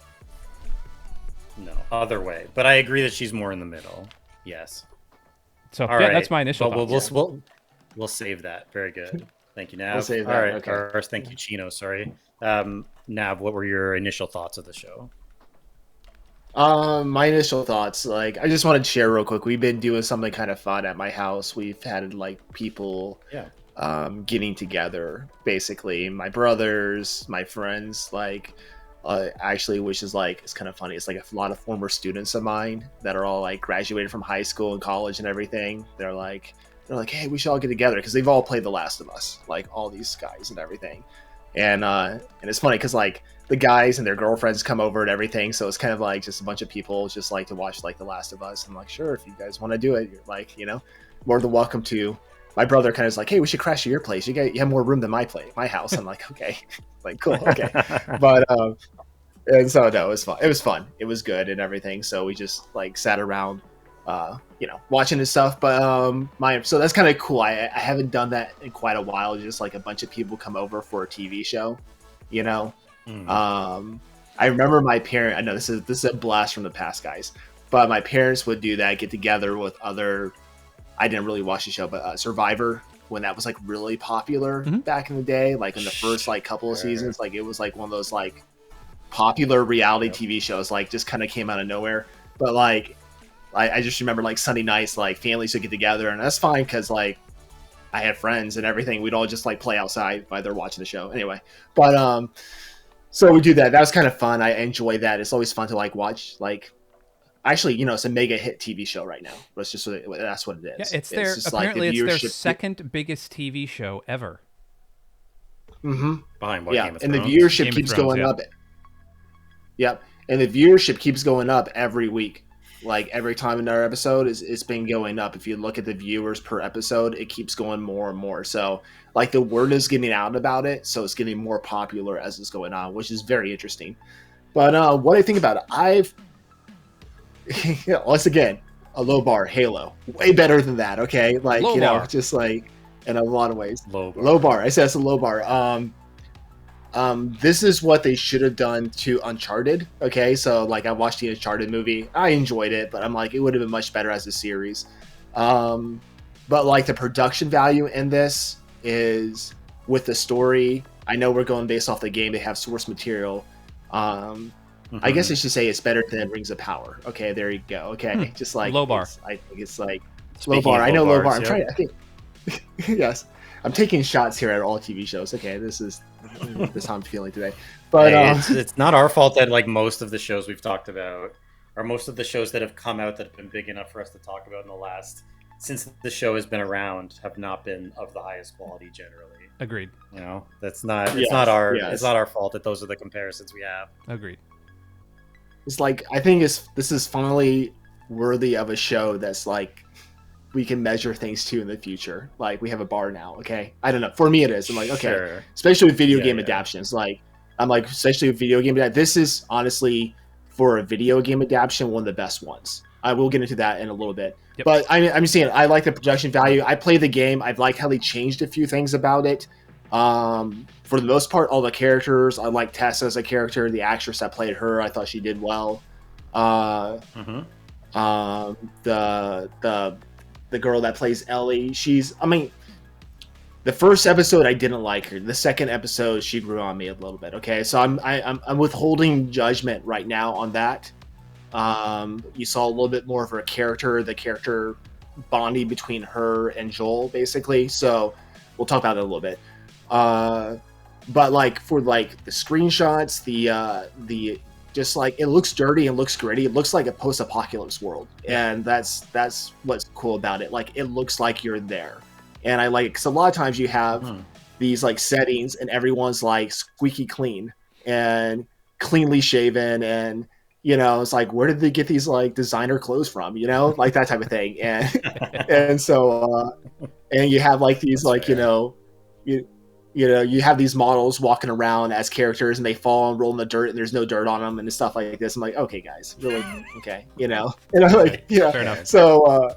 No, other way. But I agree that she's more in the middle. Yes. So that's my initial thoughts. We'll save that. Very good. Thank you, Nav. We'll save that. All right. Okay. Or thank you, Chino. Sorry. Nav, what were your initial thoughts of the show? My initial thoughts, like, I just wanted to share real quick. We've been doing something kind of fun at my house. We've had like people getting together, basically. My brothers, my friends, like, actually, which is like, it's kind of funny. It's like a lot of former students of mine that are all like graduated from high school and college and everything. They're like, hey, we should all get together, because they've all played The Last of Us, like all these guys and everything. And it's funny because like the guys and their girlfriends come over and everything, so it's kind of like just a bunch of people just like to watch like The Last of Us. I'm like, sure, if you guys want to do it, you're like, more than welcome to. My brother kind of is like, hey, we should crash at your place. You have more room than my house. I'm like, okay, like cool, okay. But and so no, it was fun. It was fun. It was good and everything. So we just like sat around, watching this stuff. But so that's kind of cool. I haven't done that in quite a while. Just like a bunch of people come over for a TV show, I remember my parent. I know this is a blast from the past, guys. But my parents would do that, get together with other. I didn't really watch the show, but Survivor, when that was like really popular back in the day, like in the first like couple of seasons, like it was like one of those like popular reality TV shows, like just kind of came out of nowhere. But like I just remember like Sunday nights, like families would get together, and that's fine because like I had friends and everything. We'd all just like play outside while they're watching the show anyway. But so we do that. That was kind of fun. I enjoy that. It's always fun to like watch like. Actually, it's a mega hit TV show right now. That's what it is. Yeah, it's their second biggest TV show ever. Mm-hmm. Behind Game of Thrones? And the viewership keeps going up. Yep, and the viewership keeps going up every week. Like every time another episode it's been going up. If you look at the viewers per episode, it keeps going more and more. So like the word is getting out about it, so it's getting more popular as it's going on, which is very interesting. But what do I think about it? Once again, a low bar, Halo, way better than that. Okay, like just like in a lot of ways, low bar. I said it's a low bar. This is what they should have done to Uncharted. Okay, so like I watched the Uncharted movie, I enjoyed it, but I'm like it would have been much better as a series. But like the production value in this is with the story. I know we're going based off the game; they have source material. I guess I should say it's better than Rings of Power. Okay, there you go. Okay, just like low bar. I think it's like Speaking low bar. of I know low bar. bars, I'm yeah. trying. I think yes. I'm taking shots here at all TV shows. Okay, this is how I'm feeling today. But Hey, it's not our fault that like most of the shows we've talked about, or most of the shows that have come out that have been big enough for us to talk about in the last, since the show has been around, have not been of the highest quality generally. Agreed. You know, that's not. It's Yes, not our. yes. It's not our fault that those are the comparisons we have. Agreed. it's like I think this is finally worthy of a show that's like we can measure things to in the future. Like we have a bar now. Okay, I don't know. For me, it is. I'm like okay, Sure. especially with video Yeah, game yeah. adaptations. Like I'm like especially with video game. This is honestly for a video game adaptation one of the best ones. I will get into that in a little bit. Yep. But I'm saying I like the production value. I played the game. I've liked how they changed a few things about it. For the most part, all the characters. I like Tess as a character. The actress that played her, I thought she did well. Mm-hmm. The girl that plays Ellie, the first episode I didn't like her. The second episode she grew on me a little bit. Okay, so I'm withholding judgment right now on that. You saw a little bit more of her character, the character bonding between her and Joel, basically. So we'll talk about it a little bit. But like for like the screenshots, the just like it looks dirty and looks gritty. It looks like a post-apocalypse world, and that's what's cool about it. Like it looks like you're there, and I like it because a lot of times you have these like settings and everyone's like squeaky clean and cleanly shaven, and you know it's like where did they get these like designer clothes from? You know, like that type of thing, and and so and you have like these That's like fair. you have these models walking around as characters and they fall and roll in the dirt and there's no dirt on them and stuff like this. I'm like, okay, guys, really? Okay, you know, and I'm like, yeah. Fair enough. So,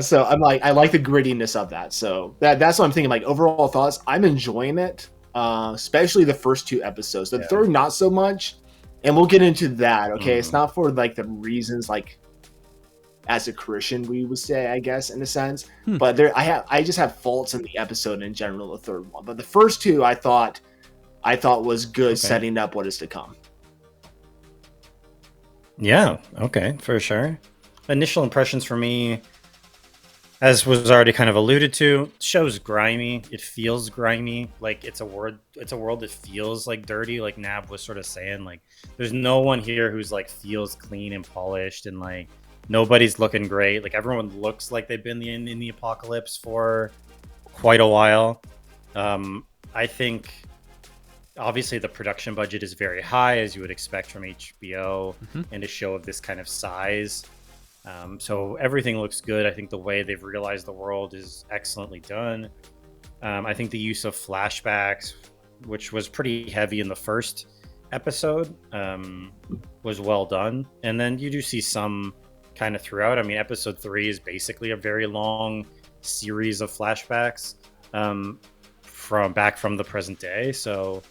so I'm like, I like the grittiness of that. So that's what I'm thinking. Like overall thoughts, I'm enjoying it, especially the first two episodes. The third, not so much, and we'll get into that. Okay, it's not for like the reasons like as a Christian we would say, I guess, in a sense. But I just have faults in the episode in general, the third one. But the first two I thought was good, setting up what is to come. Yeah, okay, for sure. Initial impressions for me, as was already kind of alluded to, show's grimy. It feels grimy. Like it's a world that feels like dirty, like Nab was sort of saying. Like there's no one here who's like feels clean and polished, and like nobody's looking great. Like everyone looks like they've been in the apocalypse for quite a while. I think obviously the production budget is very high, as you would expect from HBO and a show of this kind of size. So everything looks good. I think the way they've realized the world is excellently done. I think the use of flashbacks, which was pretty heavy in the first episode, was well done. And then you do see some kind of throughout. I mean, episode 3 is basically a very long series of flashbacks from the present day. So,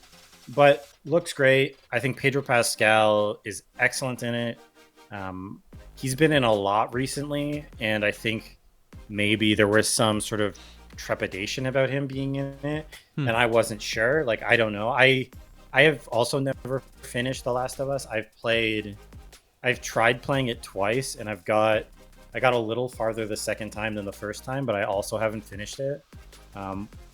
but looks great. I think Pedro Pascal is excellent in it. He's been in a lot recently, and I think maybe there was some sort of trepidation about him being in it, and I wasn't sure. Like, I don't know. I have also never finished The Last of Us. I've tried playing it twice, and I got a little farther the second time than the first time, but I also haven't finished it.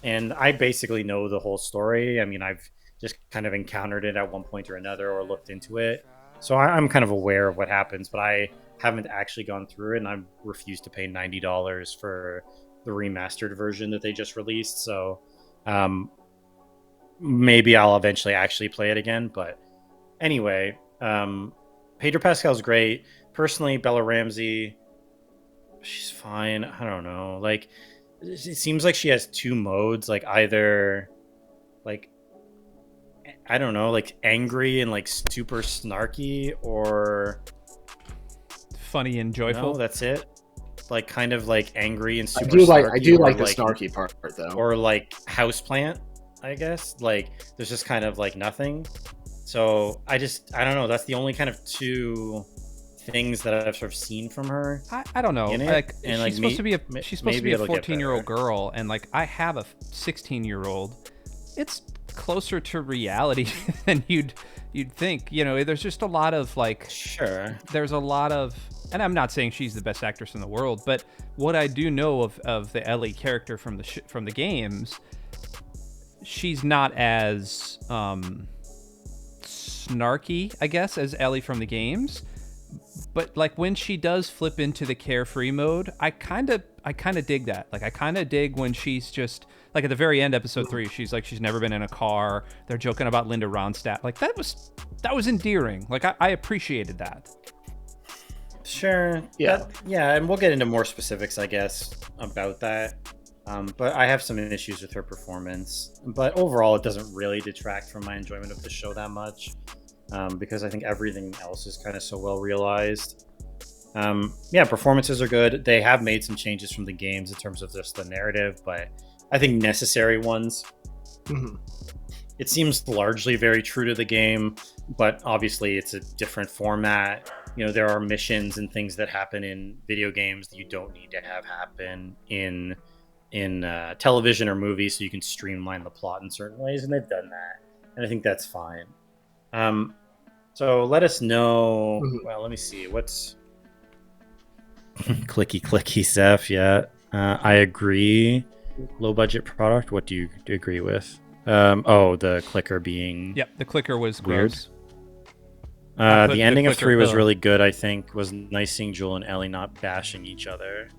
And I basically know the whole story. I mean, I've just kind of encountered it at one point or another or looked into it. So I'm kind of aware of what happens, but I haven't actually gone through it, and I refuse to pay $90 for the remastered version that they just released. So maybe I'll eventually actually play it again. But anyway, Pedro Pascal's great. Personally, Bella Ramsey, she's fine. I don't know. Like, it seems like she has two modes. Like, either, like, I don't know, like angry and like super snarky, or funny and joyful. No, that's it. Like kind of like angry and super I do like snarky, the snarky part though. or like houseplant. I guess. Like there's just kind of like nothing. So I don't know. That's the only kind of two things that I've sort of seen from her I don't know. in it. Like And she's supposed to be a maybe it'll get 14-year-old better. girl, and like I have a 16-year-old. It's closer to reality than you'd think. You know, there's just a lot of like. Sure. There's a lot of, and I'm not saying she's the best actress in the world, but what I do know of the Ellie character from the games, she's not as snarky, I guess, as Ellie from the games. But like when she does flip into the carefree mode, I kind of dig that. Like I kind of dig when she's just like at the very end, episode 3, she's like she's never been in a car. They're joking about Linda Ronstadt. Like that was endearing. Like I appreciated that. Sure. Yeah. And we'll get into more specifics, I guess, about that. But I have some issues with her performance. But overall, it doesn't really detract from my enjoyment of the show that much, because I think everything else is kind of so well realized. Performances are good. They have made some changes from the games in terms of just the narrative, but I think necessary ones. Mm-hmm. It seems largely very true to the game, but obviously it's a different format. You know, there are missions and things that happen in video games that you don't need to have happen in television or movies, so you can streamline the plot in certain ways, and they've done that, and I think that's fine. So let us know. Mm-hmm. Well, let me see. What's clicky, Seth? Yeah, I agree. Low budget product. What do you agree with? The clicker being. Yep, the clicker was weird. gross. The ending of 3 was really good, I think. Was nice seeing Joel and Ellie not bashing each other.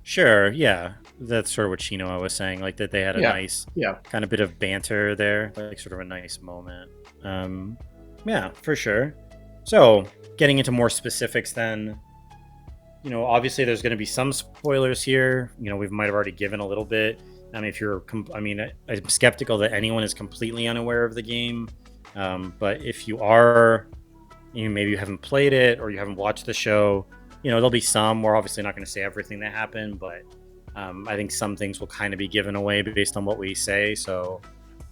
Sure, yeah. That's sort of what Chino was saying, like that they had a nice kind of bit of banter there, like sort of a nice moment. Yeah, for sure. So, getting into more specifics then, you know, obviously there's going to be some spoilers here. You know, we might have already given a little bit. I mean, I'm skeptical that anyone is completely unaware of the game. But if you are, maybe you haven't played it or you haven't watched the show, you know, there'll be some. We're obviously not going to say everything that happened, but I think some things will kind of be given away based on what we say. So,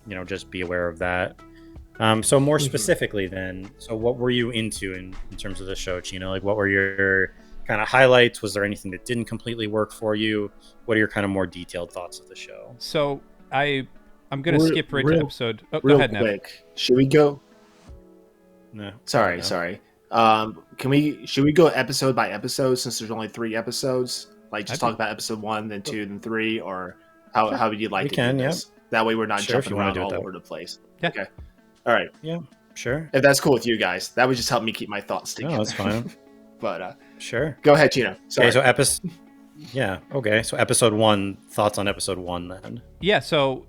you know, just be aware of that. So more specifically then, so what were you into in terms of the show, Chino? Like what were your kind of highlights? Was there anything that didn't completely work for you? What are your kind of more detailed thoughts of the show? So I'm going to skip right to episode. Oh, real go ahead, quick. Nev. Should we go? No. Sorry. Should we go episode by episode since there's only 3 episodes? Like just talk about episode 1, then 2, then 3, or how would you like to do this? That way we're not jumping around all over the place. Yeah. Okay. All right. Yeah. Sure. If that's cool with you guys, that would just help me keep my thoughts together. No, that's fine. But sure. Go ahead, Chino. Sorry. Okay, so episode 1, thoughts on episode 1 then. Yeah, so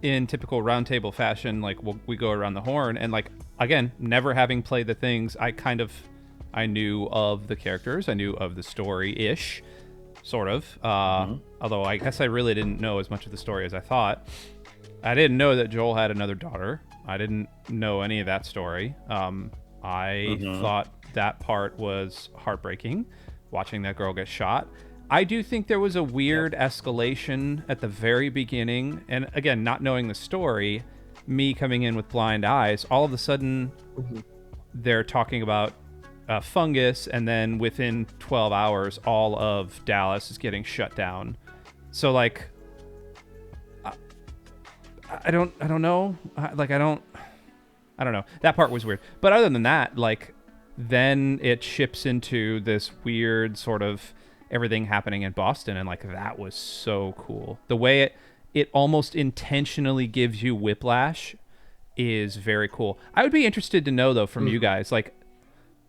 in typical roundtable fashion, like we go around the horn, and like again, never having played the things, I knew of the characters, I knew of the story-ish, sort of. Although I guess I really didn't know as much of the story as I thought. I didn't know that Joel had another daughter. I didn't know any of that story. I thought that part was heartbreaking, watching that girl get shot. I do think there was a weird escalation at the very beginning, and again, not knowing the story, me coming in with blind eyes, all of a sudden they're talking about fungus, and then within 12 hours, all of Dallas is getting shut down. So like, I don't know. I don't know. That part was weird. But other than that, like, then it ships into this weird sort of everything happening in Boston, and like that was so cool. The way it almost intentionally gives you whiplash is very cool. I would be interested to know though from you guys, like,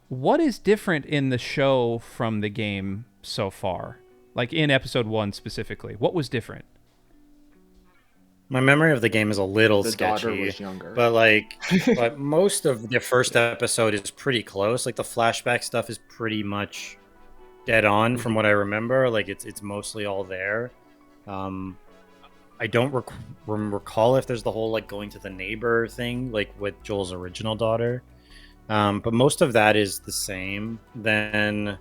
what is different in the show from the game so far? Like in episode 1 specifically, what was different? My memory of the game is a little sketchy, daughter was younger. but most of the first episode is pretty close. Like the flashback stuff is pretty much dead on from what I remember. Like it's mostly all there. I don't recall if there's the whole like going to the neighbor thing, like with Joel's original daughter. But most of that is the same. Then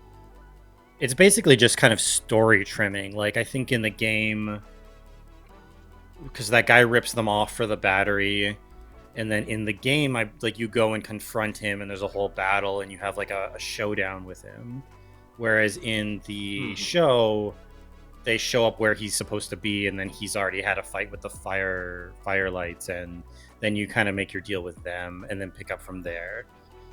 it's basically just kind of story trimming. Like I think in the game, because that guy rips them off for the battery, and then in the game, you go and confront him, and there's a whole battle, and you have like a showdown with him. Whereas in the show, they show up where he's supposed to be, and then he's already had a fight with the firelights, and then you kind of make your deal with them, and then pick up from there.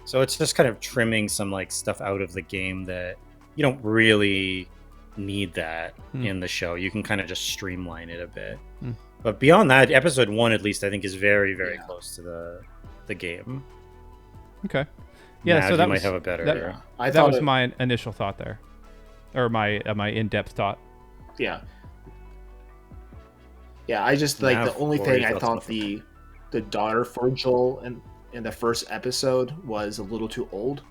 So it's just kind of trimming some like stuff out of the game that you don't really need that in the show. You can kind of just streamline it a bit. But beyond that, episode 1 at least I think is very, very close to the game. Okay. Yeah, Nav, so that might have a better. That was my initial thought there, or my in-depth thought. Yeah. I just like Nav, the only what were thing your I thoughts thought the daughter for Joel in the first episode was a little too old.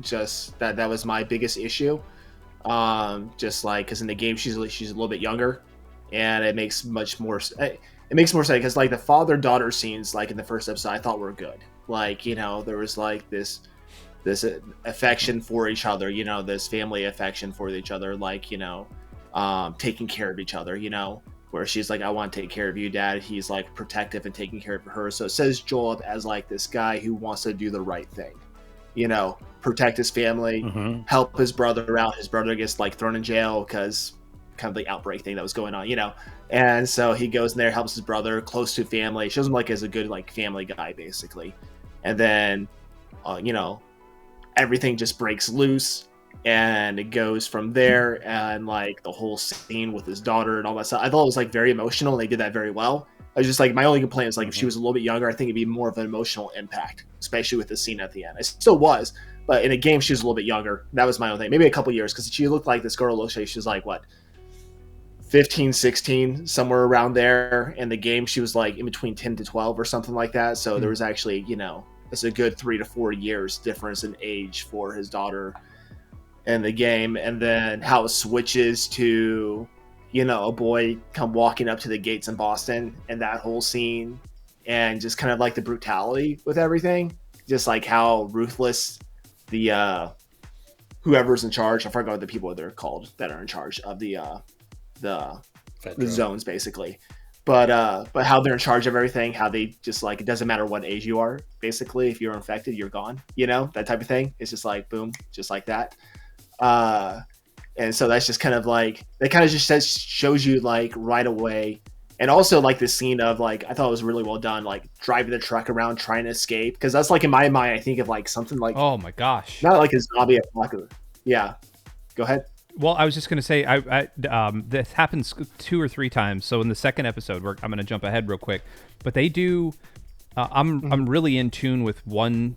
Just that was my biggest issue. Just like because in the game she's a little bit younger, and it makes much more. It makes more sense because like the father-daughter scenes like in the first episode I thought were good. Like there was like this affection for each other. This family affection for each other. Like taking care of each other. Where she's like, I want to take care of you, Dad. He's like protective and taking care of her. So it says Joel up as like this guy who wants to do the right thing, protect his family, help his brother out. His brother gets like thrown in jail because kind of the outbreak thing that was going on, and so he goes in there, helps his brother, close to family, shows him like as a good like family guy basically, and then everything just breaks loose. And it goes from there, and like the whole scene with his daughter and all that stuff. I thought it was like very emotional, and they did that very well. I was just like, my only complaint is like if she was a little bit younger, I think it'd be more of an emotional impact, especially with the scene at the end. It still was, but in a game she was a little bit younger. That was my only thing. Maybe a couple years because she looked like this girl looks like she was like what, 15, 16, somewhere around there. In the game she was like in between 10 to 12 or something like that. So there was actually it's a good 3 to 4 years difference in age for his daughter in the game, and then how it switches to a boy come walking up to the gates in Boston, and that whole scene, and just kind of like the brutality with everything, just like how ruthless the whoever's in charge, I forgot what the people they're called that are in charge of the zones basically, but how they're in charge of everything, how they just like it doesn't matter what age you are, basically if you're infected you're gone, that type of thing. It's just like boom, just like that. And so that's just kind of like that kind of just shows you like right away. And also like the scene of like I thought it was really well done, like driving the truck around trying to escape, because that's like in my mind I think of like something like, oh my gosh, not like a zombie apocalypse. Yeah, go ahead. Well, I was just gonna say, this happens 2 or 3 times. So in the second episode, I'm gonna jump ahead real quick, but they do. I'm really in tune with one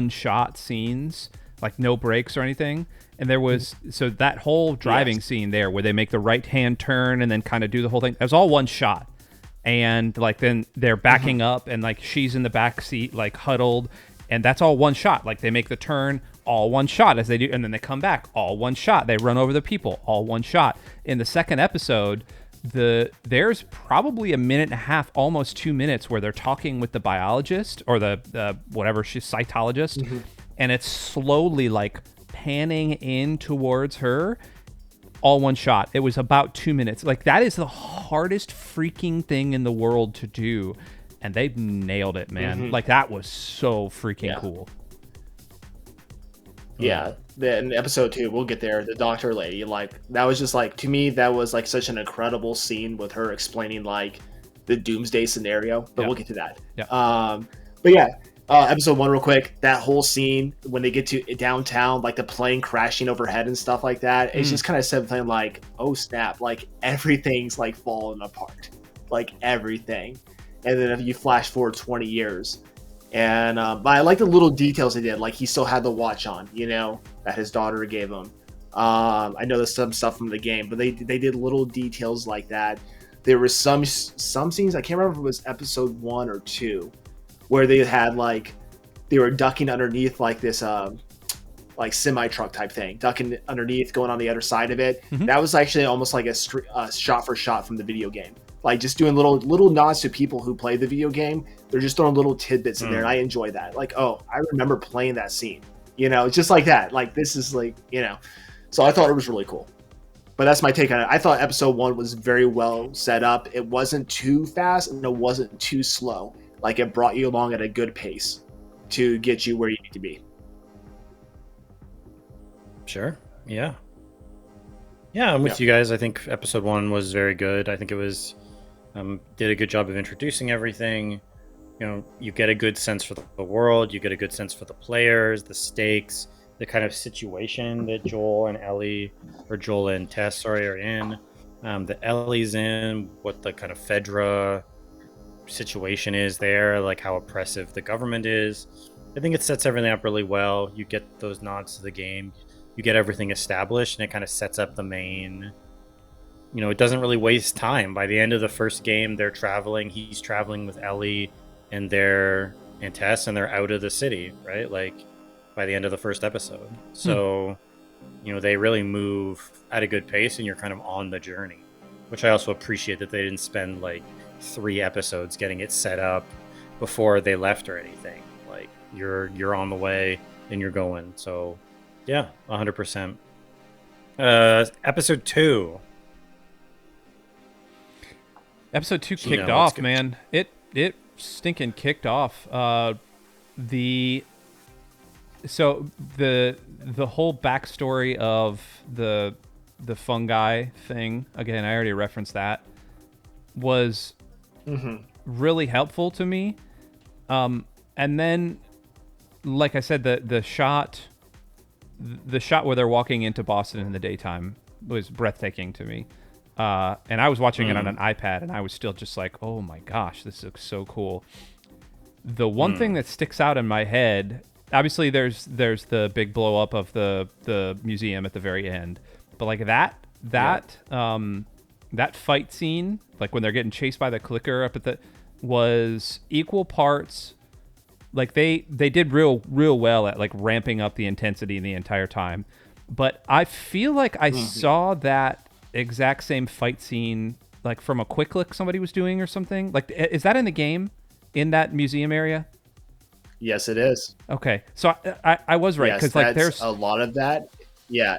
shot scenes, like no breaks or anything. And there was so that whole driving scene there where they make the right hand turn and then kind of do the whole thing. That was all one shot, and like then they're backing up and like she's in the back seat like huddled, and that's all one shot. Like they make the turn, all one shot as they do, and then they come back, all one shot. They run over the people, all one shot. In the second episode, there's probably 1.5 minutes, almost 2 minutes, where they're talking with the biologist or the whatever she's cytologist, and it's slowly like panning in towards her, all one shot. It was about 2 minutes. Like that is the hardest freaking thing in the world to do, and they nailed it, man. Like that was so freaking cool. Yeah, then episode 2, we'll get there. The doctor lady, like that was just like, to me that was like such an incredible scene with her explaining like the doomsday scenario, but we'll get to that. But yeah, episode 1 real quick, that whole scene when they get to downtown, like the plane crashing overhead and stuff like that, it's just kind of something like, oh snap, like everything's like falling apart, like everything. And then if you flash forward 20 years, and but I like the little details they did, like he still had the watch on, that his daughter gave him. I know there's some stuff from the game, but they did little details like that. There was some scenes, I can't remember if it was episode 1 or 2, where they had like they were ducking underneath like this like semi truck type thing, ducking underneath, going on the other side of it. That was actually almost like a shot for shot from the video game, like just doing little nods to people who play the video game. They're just throwing little tidbits in there, and I enjoy that. Like, oh, I remember playing that scene, just like that. Like this is like, so I thought it was really cool. But that's my take on it. I thought episode 1 was very well set up. It wasn't too fast and it wasn't too slow. Like, it brought you along at a good pace to get you where you need to be. Sure. Yeah. Yeah, I'm with you guys. I think episode 1 was very good. I think it was did a good job of introducing everything. You know, you get a good sense for the world. You get a good sense for the players, the stakes, the kind of situation that Joel and Tess, are in. That Ellie's in, what the kind of Fedra situation is there, like how oppressive the government is. I think it sets everything up really well. You get those nods to the game. You get everything established, and it kind of sets up the main. You know, it doesn't really waste time. By the end of the first game, they're traveling. He's traveling with Ellie and Tess, and they're out of the city, right? Like, by the end of the first episode. So, you know, they really move at a good pace, and you're kind of on the journey, which I also appreciate that they didn't spend like 3 episodes getting it set up before they left or anything. Like, you're on the way and you're going. So, yeah, 100%. Episode 2. Episode 2 kicked off, man. It stinking kicked off. The whole backstory of the fungi thing, again, I already referenced that, was really helpful to me. And then, like I said, the shot where they're walking into Boston in the daytime was breathtaking to me. And I was watching it on an iPad, and I was still just like, oh my gosh, this looks so cool. The one thing that sticks out in my head, obviously there's the big blow up of the museum at the very end, but like that fight scene, like when they're getting chased by the clicker up at was equal parts. Like they did real well at like ramping up the intensity the entire time. But I feel like I saw that exact same fight scene like from a quick look somebody was doing or something. Like, is that in the game, in that museum area? Yes, it is. Okay, so I was right, because like there's a lot of that. Yeah,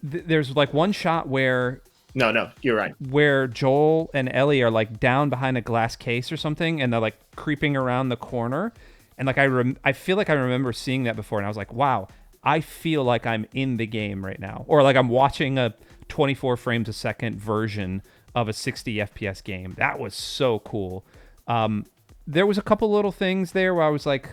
there's like one shot where no, you're right, where Joel and Ellie are like down behind a glass case or something, and they're like creeping around the corner, and like I feel like I remember seeing that before, and I was like, wow, I feel like I'm in the game right now, or like I'm watching a 24 frames a second version of a 60 FPS game. That was so cool. There was a couple little things there where I was like,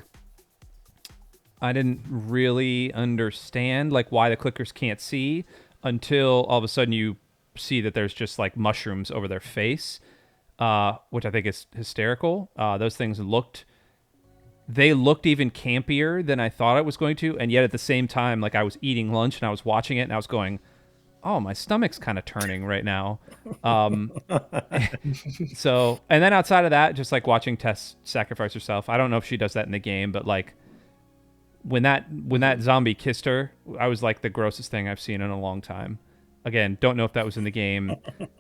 I didn't really understand like why the clickers can't see, until all of a sudden you see that there's just like mushrooms over their face, which I think is hysterical. Those things looked even campier than I thought it was going to, and yet at the same time, like I was eating lunch and I was watching it and I was going, oh, my stomach's kind of turning right now. So, and then outside of that, just like watching Tess sacrifice herself. I don't know if she does that in the game, but like when that zombie kissed her, I was like, the grossest thing I've seen in a long time. Again, don't know if that was in the game,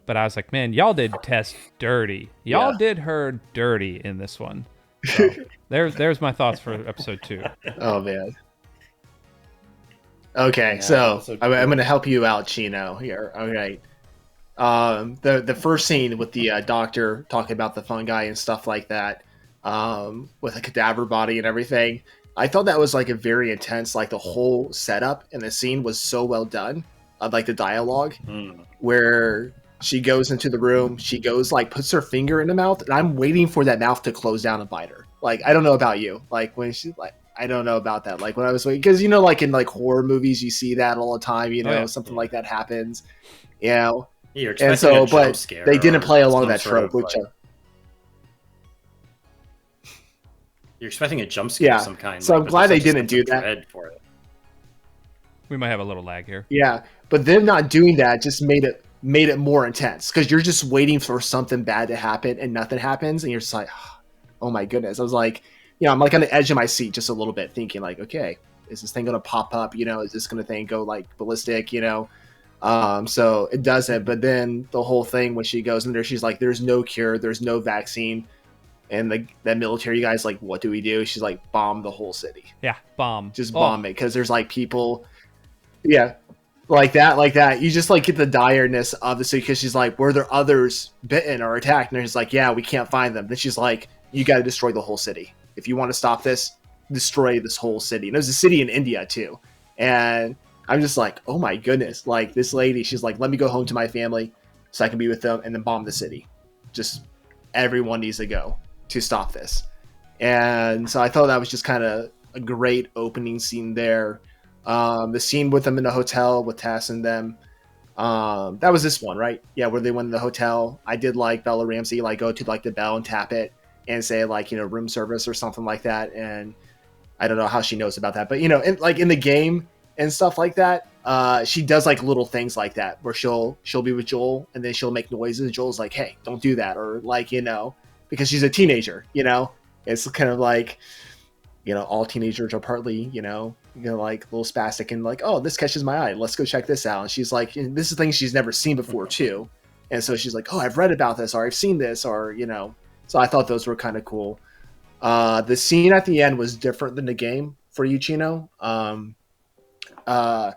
but I was like, man, y'all did Tess dirty. Y'all did her dirty in this one. So there's my thoughts for episode 2. Oh man. Okay, so I'm going to help you out, Chino. Here, all right. The first scene with the doctor talking about the fungi and stuff like that, with a cadaver body and everything. I thought that was like a very intense, like the whole setup and the scene was so well done. Like the dialogue, where she goes into the room, she goes like puts her finger in the mouth, and I'm waiting for that mouth to close down and bite her. Like, I don't know about you, like when she's like. I don't know about that. Like when I was waiting, because like in like horror movies, you see that all the time. Something like that happens. You're and so, but they didn't play along that trope. Which you're expecting a jump scare of some kind. So I'm glad they didn't do that. For it. We might have a little lag here. Yeah, but them not doing that just made it more intense, because you're just waiting for something bad to happen and nothing happens, and you're just like, oh my goodness. I was like. I'm like on the edge of my seat just a little bit, thinking like, okay, is this thing going to pop up? Is this going to thing go like ballistic? So it doesn't. But then the whole thing when she goes in there, she's like, there's no cure, there's no vaccine. And that military guy's like, what do we do? She's like, bomb the whole city. Yeah, bomb. Just bomb it, because there's like people. Yeah. like that. You just like get the direness of the city because she's like, were there others bitten or attacked? And he's like, yeah, we can't find them. Then she's like, you got to destroy the whole city if you want to stop this. Destroy this whole city. And it was a city in India too. And I'm just like, oh my goodness, like this lady, she's like, let me go home to my family so I can be with them, and then bomb the city. Just everyone needs to go to stop this. And so I thought that was just kind of a great opening scene there. The scene with them in the hotel with Tess and them. That was this one, right? Yeah, where they went in the hotel. I did like Bella Ramsey, like go to like the bell and tap it and say like, you know, room service or something like that. And I don't know how she knows about that, but you know, like in the game and stuff like that, she does like little things like that where she'll be with Joel and then she'll make noises. Joel's like, hey, don't do that, or like, you know, because she's a teenager, you know, it's kind of like, you know, all teenagers are partly, you know, like a little spastic and like, oh, this catches my eye, let's go check this out. And she's like, and this is things she's never seen before too, and so she's like, oh, I've read about this, or I've seen this, or you know. So I thought those were kind of cool. The scene at the end was different than the game for you, Chino. Uh,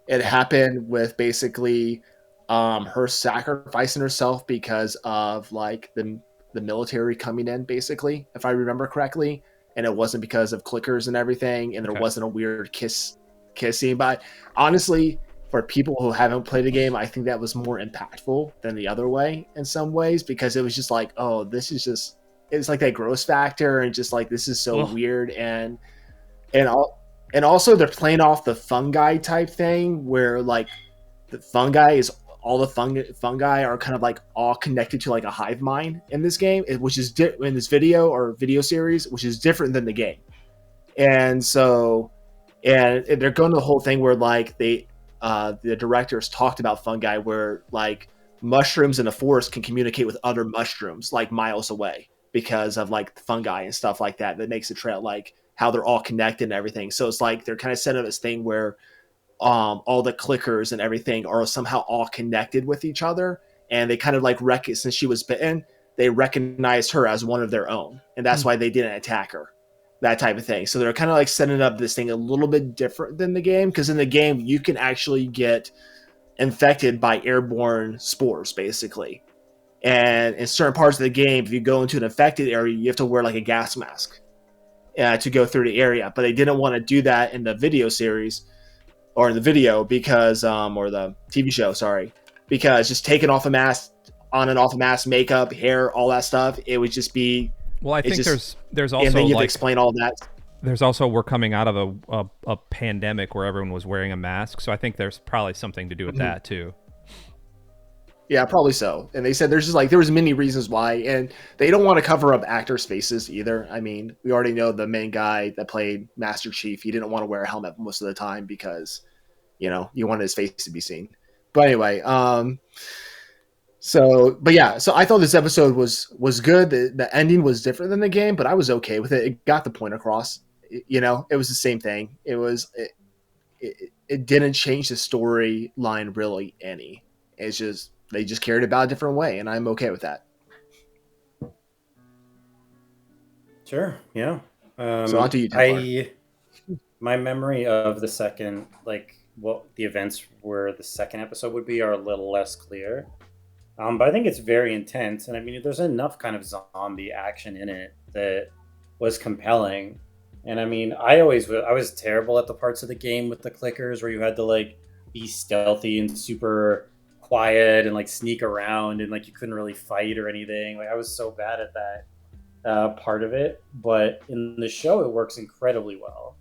it happened with basically her sacrificing herself because of like the military coming in, basically, if I remember correctly, and it wasn't because of clickers and everything, and there wasn't a weird kissing. But honestly, for people who haven't played the game, I think that was more impactful than the other way in some ways, because it was just like, oh, this is just, it's like that gross factor, and just like this is so weird, and all, and also they're playing off the fungi type thing where like the fungi is all the fungi are kind of like all connected to like a hive mind in this game, which is in this video or video series, which is different than the game. And so, and they're going to the whole thing where like they, the directors talked about fungi where like mushrooms in the forest can communicate with other mushrooms like miles away because of like fungi and stuff like that. That makes it trail like how they're all connected and everything. So it's like they're kind of set up this thing where all the clickers and everything are somehow all connected with each other, and they kind of like since she was bitten, they recognized her as one of their own, and that's why they didn't attack her, that type of thing. So they're kind of like setting up this thing a little bit different than the game, because in the game you can actually get infected by airborne spores basically, and in certain parts of the game, if you go into an infected area, you have to wear like a gas mask to go through the area. But they didn't want to do that in the video series or in the video because or the TV show, sorry, because just taking off a mask, on and off a mask, makeup, hair, all that stuff, it would just be. Well, I think just, there's also and then you have to like explain all that. there's also, we're coming out of a pandemic where everyone was wearing a mask, so I think there's probably something to do with that too. Yeah, probably so. And they said there's just like there was many reasons why, and they don't want to cover up actors' faces either. I mean, we already know the main guy that played Master Chief. He didn't want to wear a helmet most of the time because, you know, you wanted his face to be seen. But anyway, so I thought this episode was good. The ending was different than the game, but I was okay with it. It got the point across. You know, it was the same thing. It didn't change the storyline really any. It's just they just carried it about a different way, and I'm okay with that. Sure, yeah. So on to you, Templar. My memory of the second, like what the events where the second episode would be, are a little less clear. But I think it's very intense, and I mean, there's enough kind of zombie action in it that was compelling. And I mean, I was terrible at the parts of the game with the clickers where you had to like be stealthy and super quiet and like sneak around, and like you couldn't really fight or anything. Like I was so bad at that part of it. But in the show, it works incredibly well.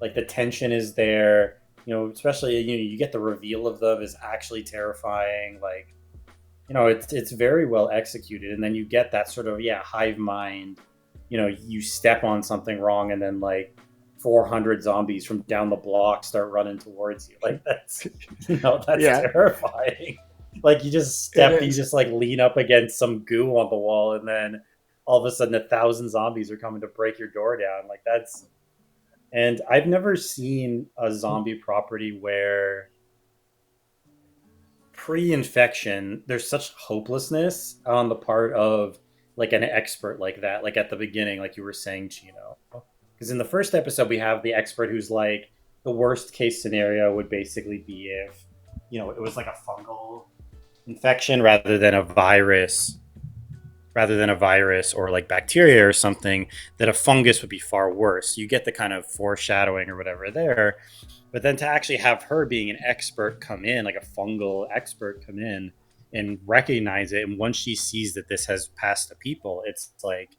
Like the tension is there, you know, especially you get the reveal of them is actually terrifying. Like, you know, it's very well executed, and then you get that sort of hive mind. You know, you step on something wrong, and then like 400 zombies from down the block start running towards you. Like that's terrifying. Like you just you just like lean up against some goo on the wall, and then all of a sudden 1,000 zombies are coming to break your door down. Like that's, and I've never seen a zombie property where pre-infection there's such hopelessness on the part of like an expert like that, like at the beginning, like you were saying, Chino. Because in the first episode we have the expert who's like, the worst case scenario would basically be if it was like a fungal infection rather than a virus or like bacteria or something, that a fungus would be far worse. You get the kind of foreshadowing or whatever there. But then to actually have her being an expert come in, like a fungal expert come in and recognize it. And once she sees that this has passed to people, it's like,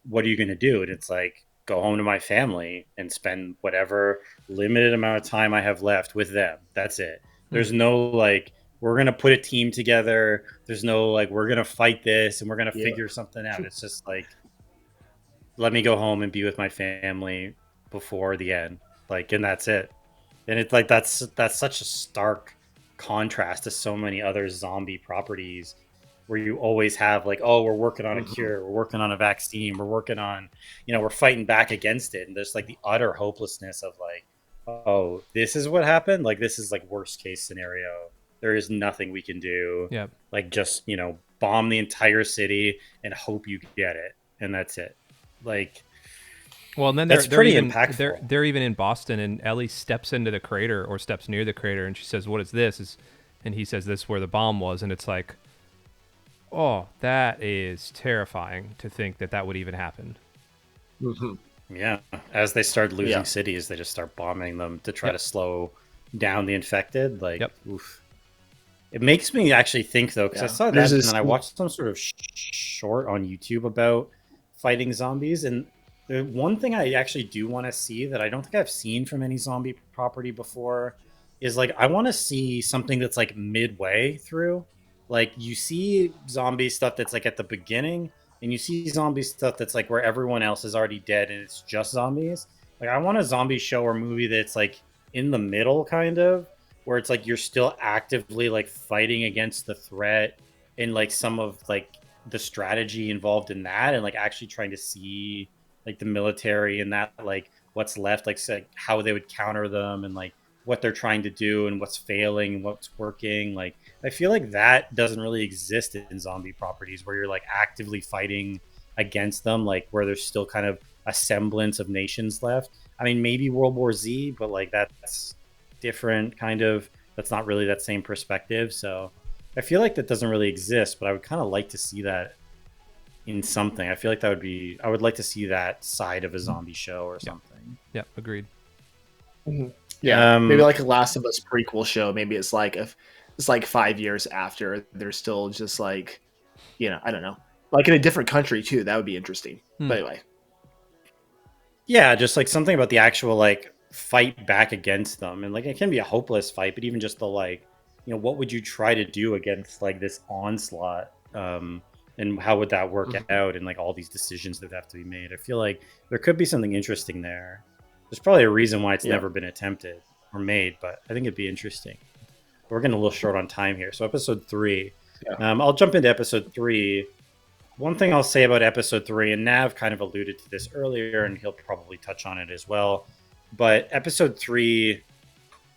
what are you going to do? And it's like, go home to my family and spend whatever limited amount of time I have left with them. That's it. There's no like, we're going to put a team together. There's no like, we're going to fight this and we're going to figure something out. It's just like, let me go home and be with my family before the end. Like, and that's it. And it's like that's such a stark contrast to so many other zombie properties where you always have like, oh, we're working on a cure, we're working on a vaccine, we're working on, we're fighting back against it. And there's like the utter hopelessness of like, oh, this is what happened. Like, this is like worst case scenario. There is nothing we can do. Yeah. Like, just, bomb the entire city and hope you get it. And that's it. Like, well, and then that's they're pretty even impactful. they're even in Boston, and Ellie steps into the crater or steps near the crater, and she says, "What is this?" And he says, "This is where the bomb was." And it's like, oh, that is terrifying to think that would even happen. Yeah, as they start losing cities, they just start bombing them to try to slow down the infected. Like, oof. It makes me actually think, though, because I saw that and then I watched some sort of short on YouTube about fighting zombies. And the one thing I actually do want to see that I don't think I've seen from any zombie property before is like, I want to see something that's like midway through. Like, you see zombie stuff that's like at the beginning, and you see zombie stuff that's like where everyone else is already dead and it's just zombies. Like, I want a zombie show or movie that's like in the middle, kind of, where it's like you're still actively like fighting against the threat and like some of like the strategy involved in that, and like actually trying to see like the military and that, like what's left, like how they would counter them and like what they're trying to do and what's failing and what's working. Like, I feel like that doesn't really exist in zombie properties where you're like actively fighting against them, like where there's still kind of a semblance of nations left. I mean, maybe World War Z, but like that's different kind of. That's not really that same perspective. So I feel like that doesn't really exist, but I would kind of like to see that in something. I feel like I would like to see that side of a zombie show or something. Yeah, agreed. Yeah, maybe like a Last of Us prequel show. Maybe it's like if it's like 5 years after, they're still just like, I don't know, like in a different country too. That would be interesting. But anyway, yeah, just like something about the actual like fight back against them, and like it can be a hopeless fight, but even just the like, what would you try to do against like this onslaught, and how would that work out, and like all these decisions that have to be made. I feel like there could be something interesting there. There's probably a reason why it's never been attempted or made, but I think it'd be interesting. We're getting a little short on time here, so episode 3. I'll jump into episode 3. One thing I'll say about episode 3, and Nav kind of alluded to this earlier, and he'll probably touch on it as well, but episode 3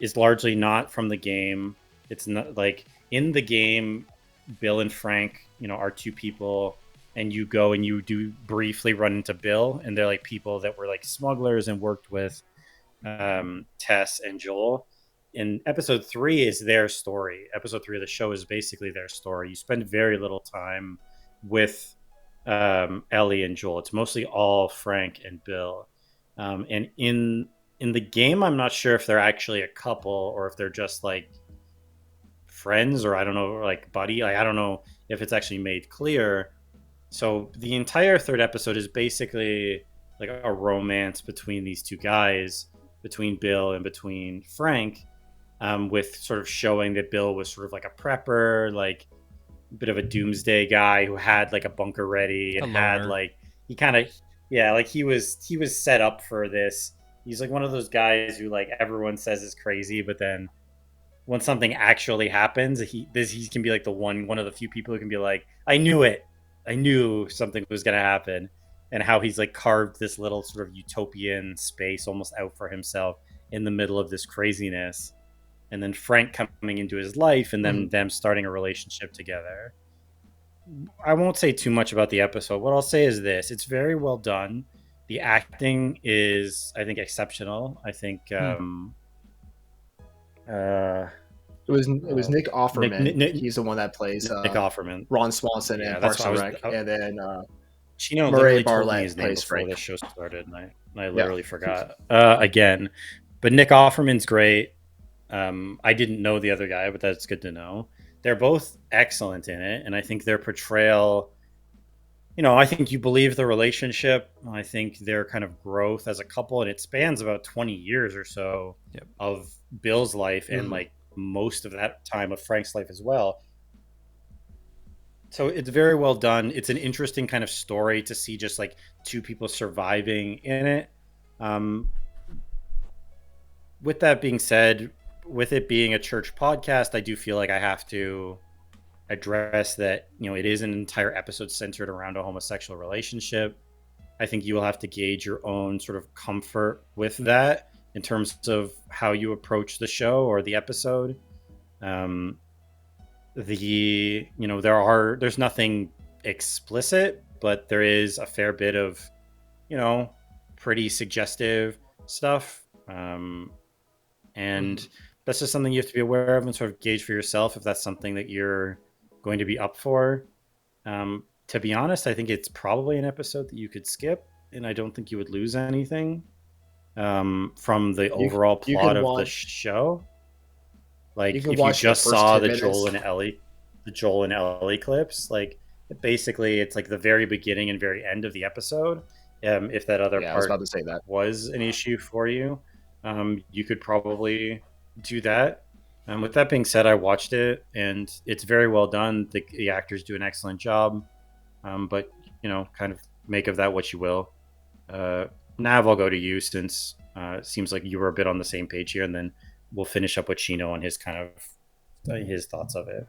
is largely not from the game. It's not like in the game, Bill and Frank, are two people, and you go and you do briefly run into Bill, and they're like people that were like smugglers and worked with Tess and Joel. In episode 3 is their story. Episode 3 of the show is basically their story. You spend very little time with Ellie and Joel. It's mostly all Frank and Bill. And in the game, I'm not sure if they're actually a couple or if they're just like friends, or I don't know, like buddy. Like, I don't know if it's actually made clear. So the entire 3rd episode is basically like a romance between these two guys, between Bill and between Frank, with sort of showing that Bill was sort of like a prepper, like a bit of a doomsday guy who had like a bunker ready and had like, he kind of, like he was set up for this. He's like one of those guys who like everyone says is crazy, but then when something actually happens, he can be like one of the few people who can be like, I knew it. I knew something was going to happen. And how he's like carved this little sort of utopian space almost out for himself in the middle of this craziness. And then Frank coming into his life, and then them starting a relationship together. I won't say too much about the episode. What I'll say is this: it's very well done. The acting is, I think, exceptional. I think It was Nick Offerman. Nick He's the one that plays Offerman. Ron Swanson in Yeah, that's Parks what I and was. Rec, and then Chino Murray literally told me Bartlett his name plays before Frank. the show started, and I Yeah. literally forgot again. But Nick Offerman's great. I didn't know the other guy, but that's good to know. They're both excellent in it, and I think their portrayal. I think you believe the relationship. I think their kind of growth as a couple, and it spans about 20 years or so of Bill's life, and like most of that time of Frank's life as well. So it's very well done. It's an interesting kind of story to see just like two people surviving in it. With that being said, with it being a church podcast, I do feel like I have to address that, it is an entire episode centered around a homosexual relationship. I think you will have to gauge your own sort of comfort with that in terms of how you approach the show or the episode. There's nothing explicit, but there is a fair bit of, pretty suggestive stuff. And that's just something you have to be aware of and sort of gauge for yourself if that's something that you're going to be up for. To be honest, I think it's probably an episode that you could skip, and I don't think you would lose anything from the overall plot of the show. Like if you just saw the Joel and Ellie clips, like basically it's like the very beginning and very end of the episode. If that other part was an issue for you, you could probably do that. With that being said, I watched it and it's very well done. The actors do an excellent job, but kind of make of that what you will. Nav, I'll go to you since it seems like you were a bit on the same page here, and then we'll finish up with Chino on his kind of his thoughts of it.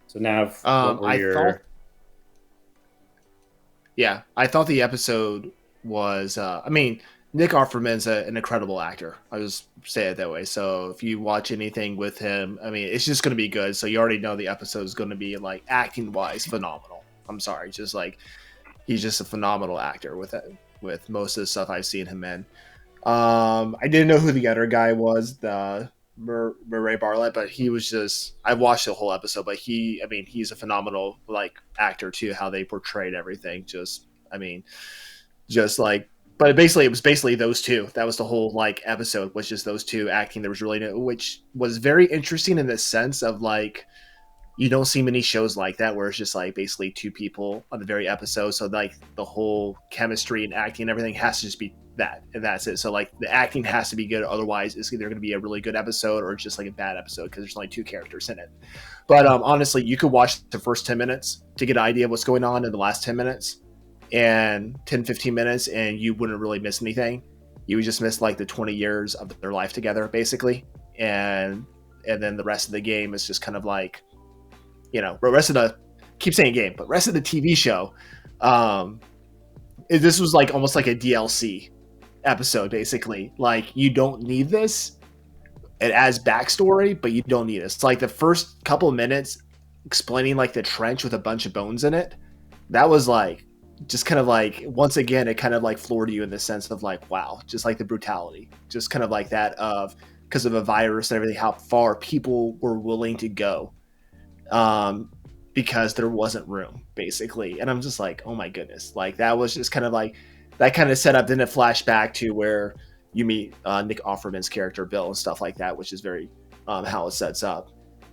So Nav, what were your... I thought the episode was. Nick Offerman's an incredible actor. I'll just say it that way. So if you watch anything with him, it's just going to be good. So you already know the episode is going to be like acting wise phenomenal. I'm sorry, just like he's just a phenomenal actor with most of the stuff I've seen him in. I didn't know who the other guy was, the Murray Bartlett, but he was just. I watched the whole episode, but he's a phenomenal like actor too. How they portrayed everything, But it was basically those two. That was the whole like episode, was just those two acting. There was really which was very interesting in the sense of like you don't see many shows like that where it's just like basically two people on the very episode. So like the whole chemistry and acting and everything has to just be that, and that's it. So like the acting has to be good, otherwise it's either going to be a really good episode or just like a bad episode because there's only two characters in it. But honestly, you could watch the first 10 minutes to get an idea of what's going on in the last 10 minutes. And 10-15 minutes and you wouldn't really miss anything. You would just miss like the 20 years of their life together basically, and then the rest of the game is just kind of like the rest of the rest of the TV show, this was like almost like a DLC episode basically. Like you don't need this. It adds backstory, but you don't need it. It's like the first couple of minutes explaining like the trench with a bunch of bones in it. That was like just kind of like, once again, it kind of like floored you in the sense of like, wow, just like the brutality, just kind of like that of, because of a virus and everything, how far people were willing to go because there wasn't room basically. And I'm just like, oh my goodness. Like that was just kind of like, that kind of set up, then it flashed back to where you meet Nick Offerman's character, Bill, and stuff like that, which is very how it sets up.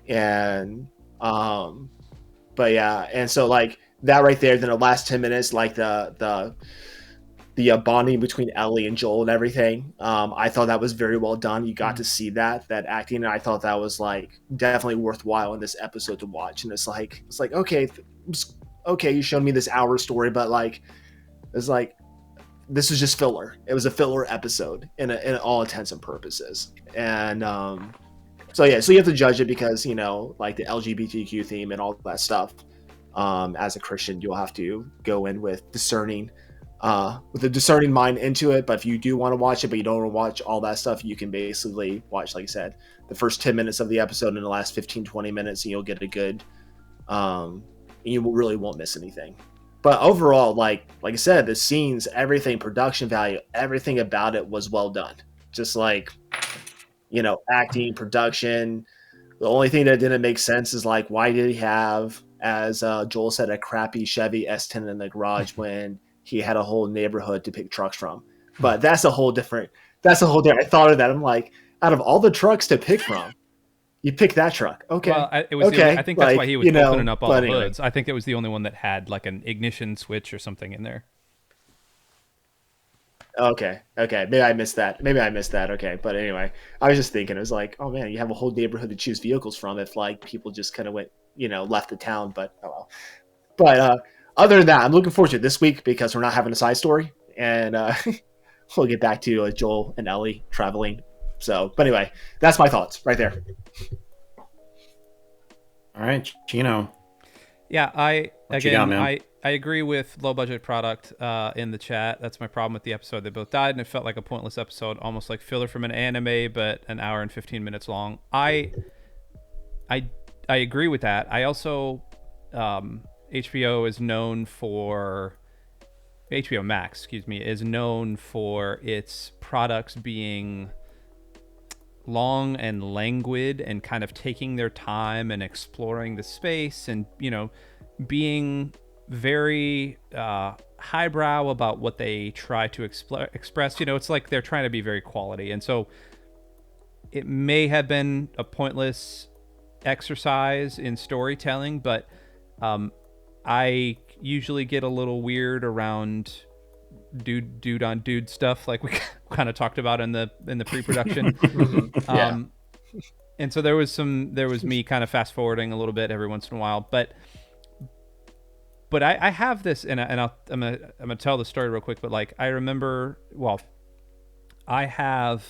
And, but yeah. And so like, that right there, then the last 10 minutes, like the bonding between Ellie and Joel and everything, I thought that was very well done. You got to see that acting, and I thought that was like definitely worthwhile in this episode to watch. And it's like okay, you showed me this hour story, but like it's like this was just filler. It was a filler episode in all intents and purposes. And so you have to judge it because like the LGBTQ theme and all that stuff. As a Christian, you'll have to go in with a discerning mind into it. But if you do want to watch it, but you don't want to watch all that stuff, you can basically watch, like I said, the first 10 minutes of the episode and the last 15-20 minutes, and you'll get a good, you really won't miss anything. But overall, like I said, the scenes, everything, production value, everything about it was well done. Just like, acting, production, The only thing that didn't make sense is like, why did he have, as Joel said, a crappy Chevy S10 in the garage when he had a whole neighborhood to pick trucks from? But that's a whole different. I thought of that. I'm like, out of all the trucks to pick from, you pick that truck. Okay. Well, it was okay. I think that's why he was opening up all the anyway. hoods. I think it was the only one that had like an ignition switch or something in there. Okay. Maybe I missed that. Okay. But anyway, I was just thinking, it was like, oh man, you have a whole neighborhood to choose vehicles from if like people just kind of went, left the town. But oh well. But other than that, I'm looking forward to this week because we're not having a side story, and we'll get back to Joel and Ellie traveling. So, but anyway, that's my thoughts right there. All right, Chino. Yeah, I agree with low budget product in the chat. That's my problem with the episode. They both died, and it felt like a pointless episode, almost like filler from an anime, but an hour and 15 minutes long. I agree with that. I also HBO Max, is known for its products being long and languid and kind of taking their time and exploring the space and, being very highbrow about what they try to express. It's like they're trying to be very quality. And so it may have been a pointless exercise in storytelling, but I usually get a little weird around dude on dude stuff, like we kind of talked about in the pre-production. Yeah. And so there was me kind of fast forwarding a little bit every once in a while, but I have this, and I'm gonna tell the story real quick. But like I remember, I have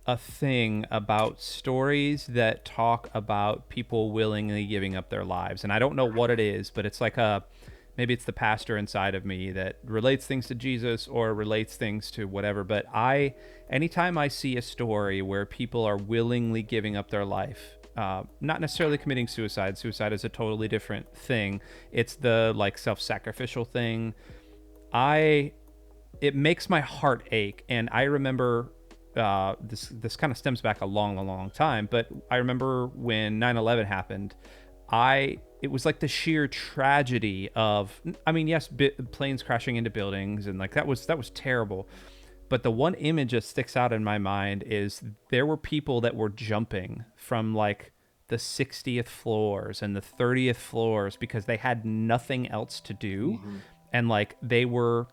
a thing about stories that talk about people willingly giving up their lives, and I don't know what it is, but it's like maybe it's the pastor inside of me that relates things to Jesus or relates things to whatever. But anytime I see a story where people are willingly giving up their life, not necessarily committing suicide. Suicide is a totally different thing. It's the like self-sacrificial thing. It makes my heart ache. And I remember this kind of stems back a long time, but I remember when 9/11 happened, it was like the sheer tragedy of, yes, planes crashing into buildings, and like that was terrible. But the one image that sticks out in my mind is there were people that were jumping from like the 60th floors and the 30th floors because they had nothing else to do. Mm-hmm. And like they were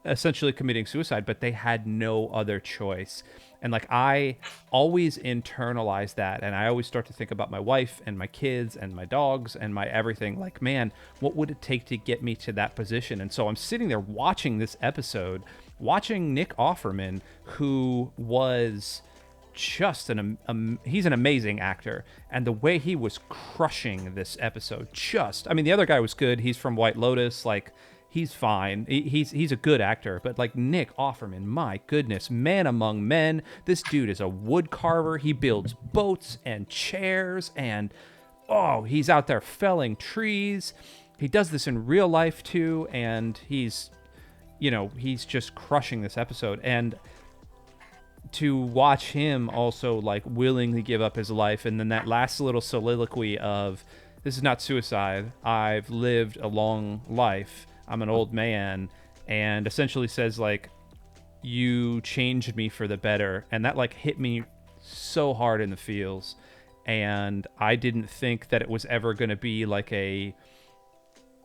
essentially committing suicide, but they had no other choice. And like I always internalize that, and I always start to think about my wife and my kids and my dogs and my everything. Like, man, what would it take to get me to that position? And so I'm sitting there watching this episode, watching Nick Offerman, who was just he's an amazing actor, and the way he was crushing this episode, the other guy was good. He's from White Lotus, like he's fine. He's a good actor, but like Nick Offerman, my goodness, man among men. This dude is a wood carver. He builds boats and chairs, and he's out there felling trees. He does this in real life too, and he's just crushing this episode. And to watch him also like willingly give up his life, and then that last little soliloquy of, this is not suicide. I've lived a long life. I'm an old man, and essentially says like, you changed me for the better. And that like hit me so hard in the feels. And I didn't think that it was ever going to be like I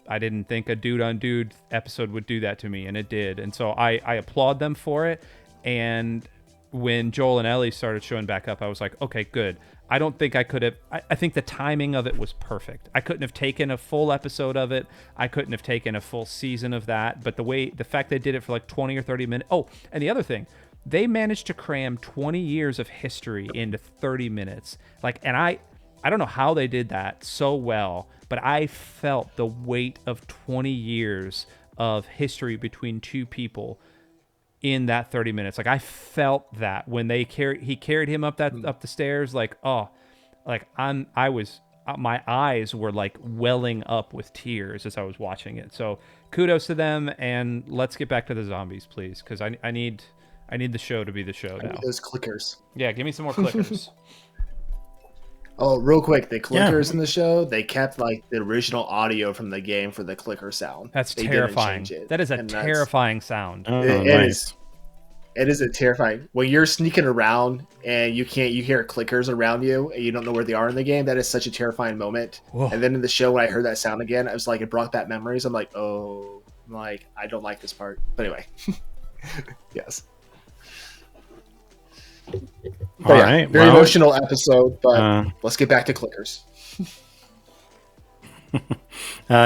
didn't think a dude on dude episode would do that to me, and it did. And so I applaud them for it. And when Joel and Ellie started showing back up, I was like, okay, good. I don't think I could have. I think the timing of it was perfect. I couldn't have taken a full episode of it. I couldn't have taken a full season of that. But the fact they did it for like 20 or 30 minutes. Oh, and the other thing, they managed to cram 20 years of history into 30 minutes. Like, and I don't know how they did that so well, but I felt the weight of 20 years of history between two people in that 30 minutes. Like I felt that when he carried him up the stairs, like, my eyes were like welling up with tears as I was watching it. So kudos to them, and let's get back to the zombies, please, because I need the show to be the show now. Those clickers. Yeah, give me some more clickers. Oh, real quick, the Yeah. clickers in the show, they kept like the original audio from the game for the clicker sound. That's They didn't terrifying. change it. That is a And terrifying sound. Oh, it is nice. it is a terrifying when you're sneaking around and you hear clickers around you and you don't know where they are in the game. That is such a terrifying moment. Whoa. And then in the show, when I heard that sound again, I was like, it brought back memories. I'm like, oh, I'm like, I don't like this part. But anyway, yes. All But yeah, right. very Well, emotional episode. But let's get back to clickers.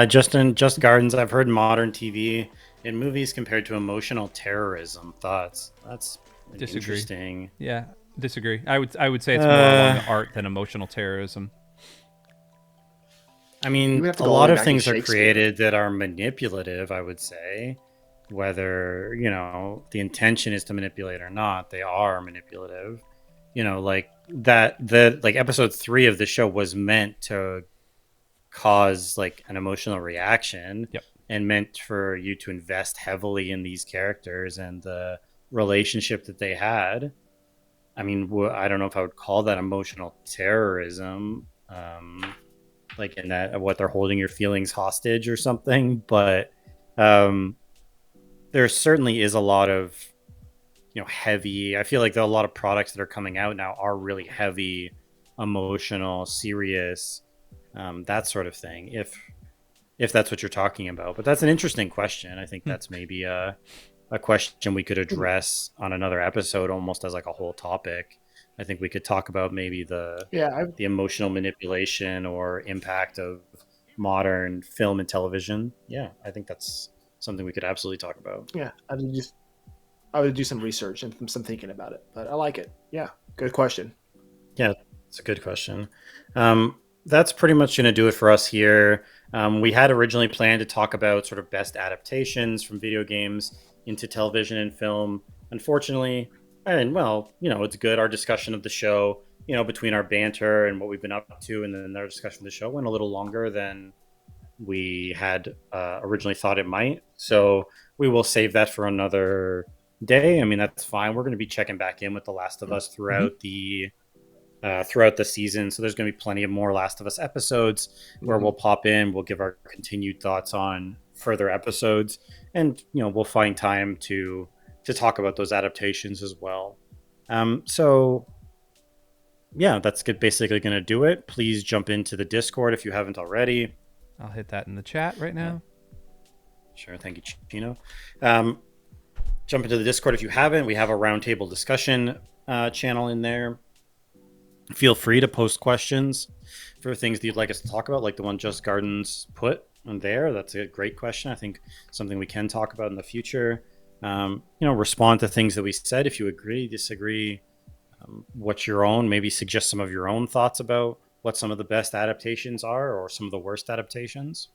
Just Gardens. I've heard modern TV and movies compared to emotional terrorism. Thoughts? That's Disagree. interesting. Yeah, disagree. I would say it's more along the art than emotional terrorism. I mean, You have to a go all lot the way of back to things are Shakespeare. created that are manipulative, I would say. Whether, the intention is to manipulate or not, they are manipulative. Like like episode 3 of the show was meant to cause like an emotional reaction. Yep. And meant for you to invest heavily in these characters and the relationship that they had. I mean, I don't know if I would call that emotional terrorism. Like in that what they're holding your feelings hostage or something, but there certainly is a lot of heavy. I feel like there are a lot of products that are coming out now are really heavy, emotional, serious, that sort of thing, if that's what you're talking about. But that's an interesting question. I think that's maybe a question we could address on another episode, almost as like a whole topic. I think we could talk about maybe the emotional manipulation or impact of modern film and television. Yeah, I think that's something we could absolutely talk about. Yeah, I would do some research and some thinking about it. But I like it. Yeah, good question. Yeah, it's a good question. That's pretty much going to do it for us here. We had originally planned to talk about sort of best adaptations from video games into television and film. Unfortunately, and well, it's good. Our discussion of the show, between our banter and what we've been up to, and then our discussion of the show went a little longer than we had originally thought it might. So we will save that for another day. I mean, that's fine. We're going to be checking back in with The Last of Us throughout the season. So there's going to be plenty of more Last of Us episodes where we'll pop in, we'll give our continued thoughts on further episodes, and we'll find time to talk about those adaptations as well. So yeah, that's basically going to do it. Please jump into the Discord if you haven't already. I'll hit that in the chat right now. Sure, thank you, Chino. Jump into the Discord if you haven't. We have a roundtable discussion channel in there. Feel free to post questions for things that you'd like us to talk about, like the one Just Gardens put on there. That's a great question. I think something we can talk about in the future. Respond to things that we said. If you agree, disagree, what's your own, maybe suggest some of your own thoughts about what some of the best adaptations are or some of the worst adaptations.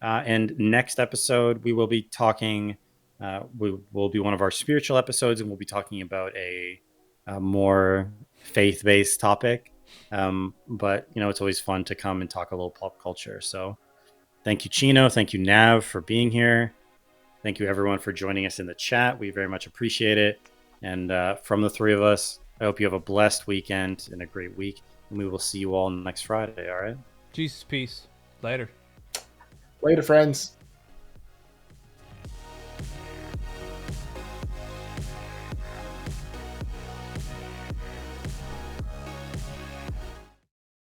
And next episode, we will be talking, will be one of our spiritual episodes, and we'll be talking about a more faith-based topic. But it's always fun to come and talk a little pop culture. So thank you, Chino. Thank you, Nav, for being here. Thank you, everyone, for joining us in the chat. We very much appreciate it. And from the three of us, I hope you have a blessed weekend and a great week. And we will see you all next Friday, all right? Jesus, peace. Later. Later, friends.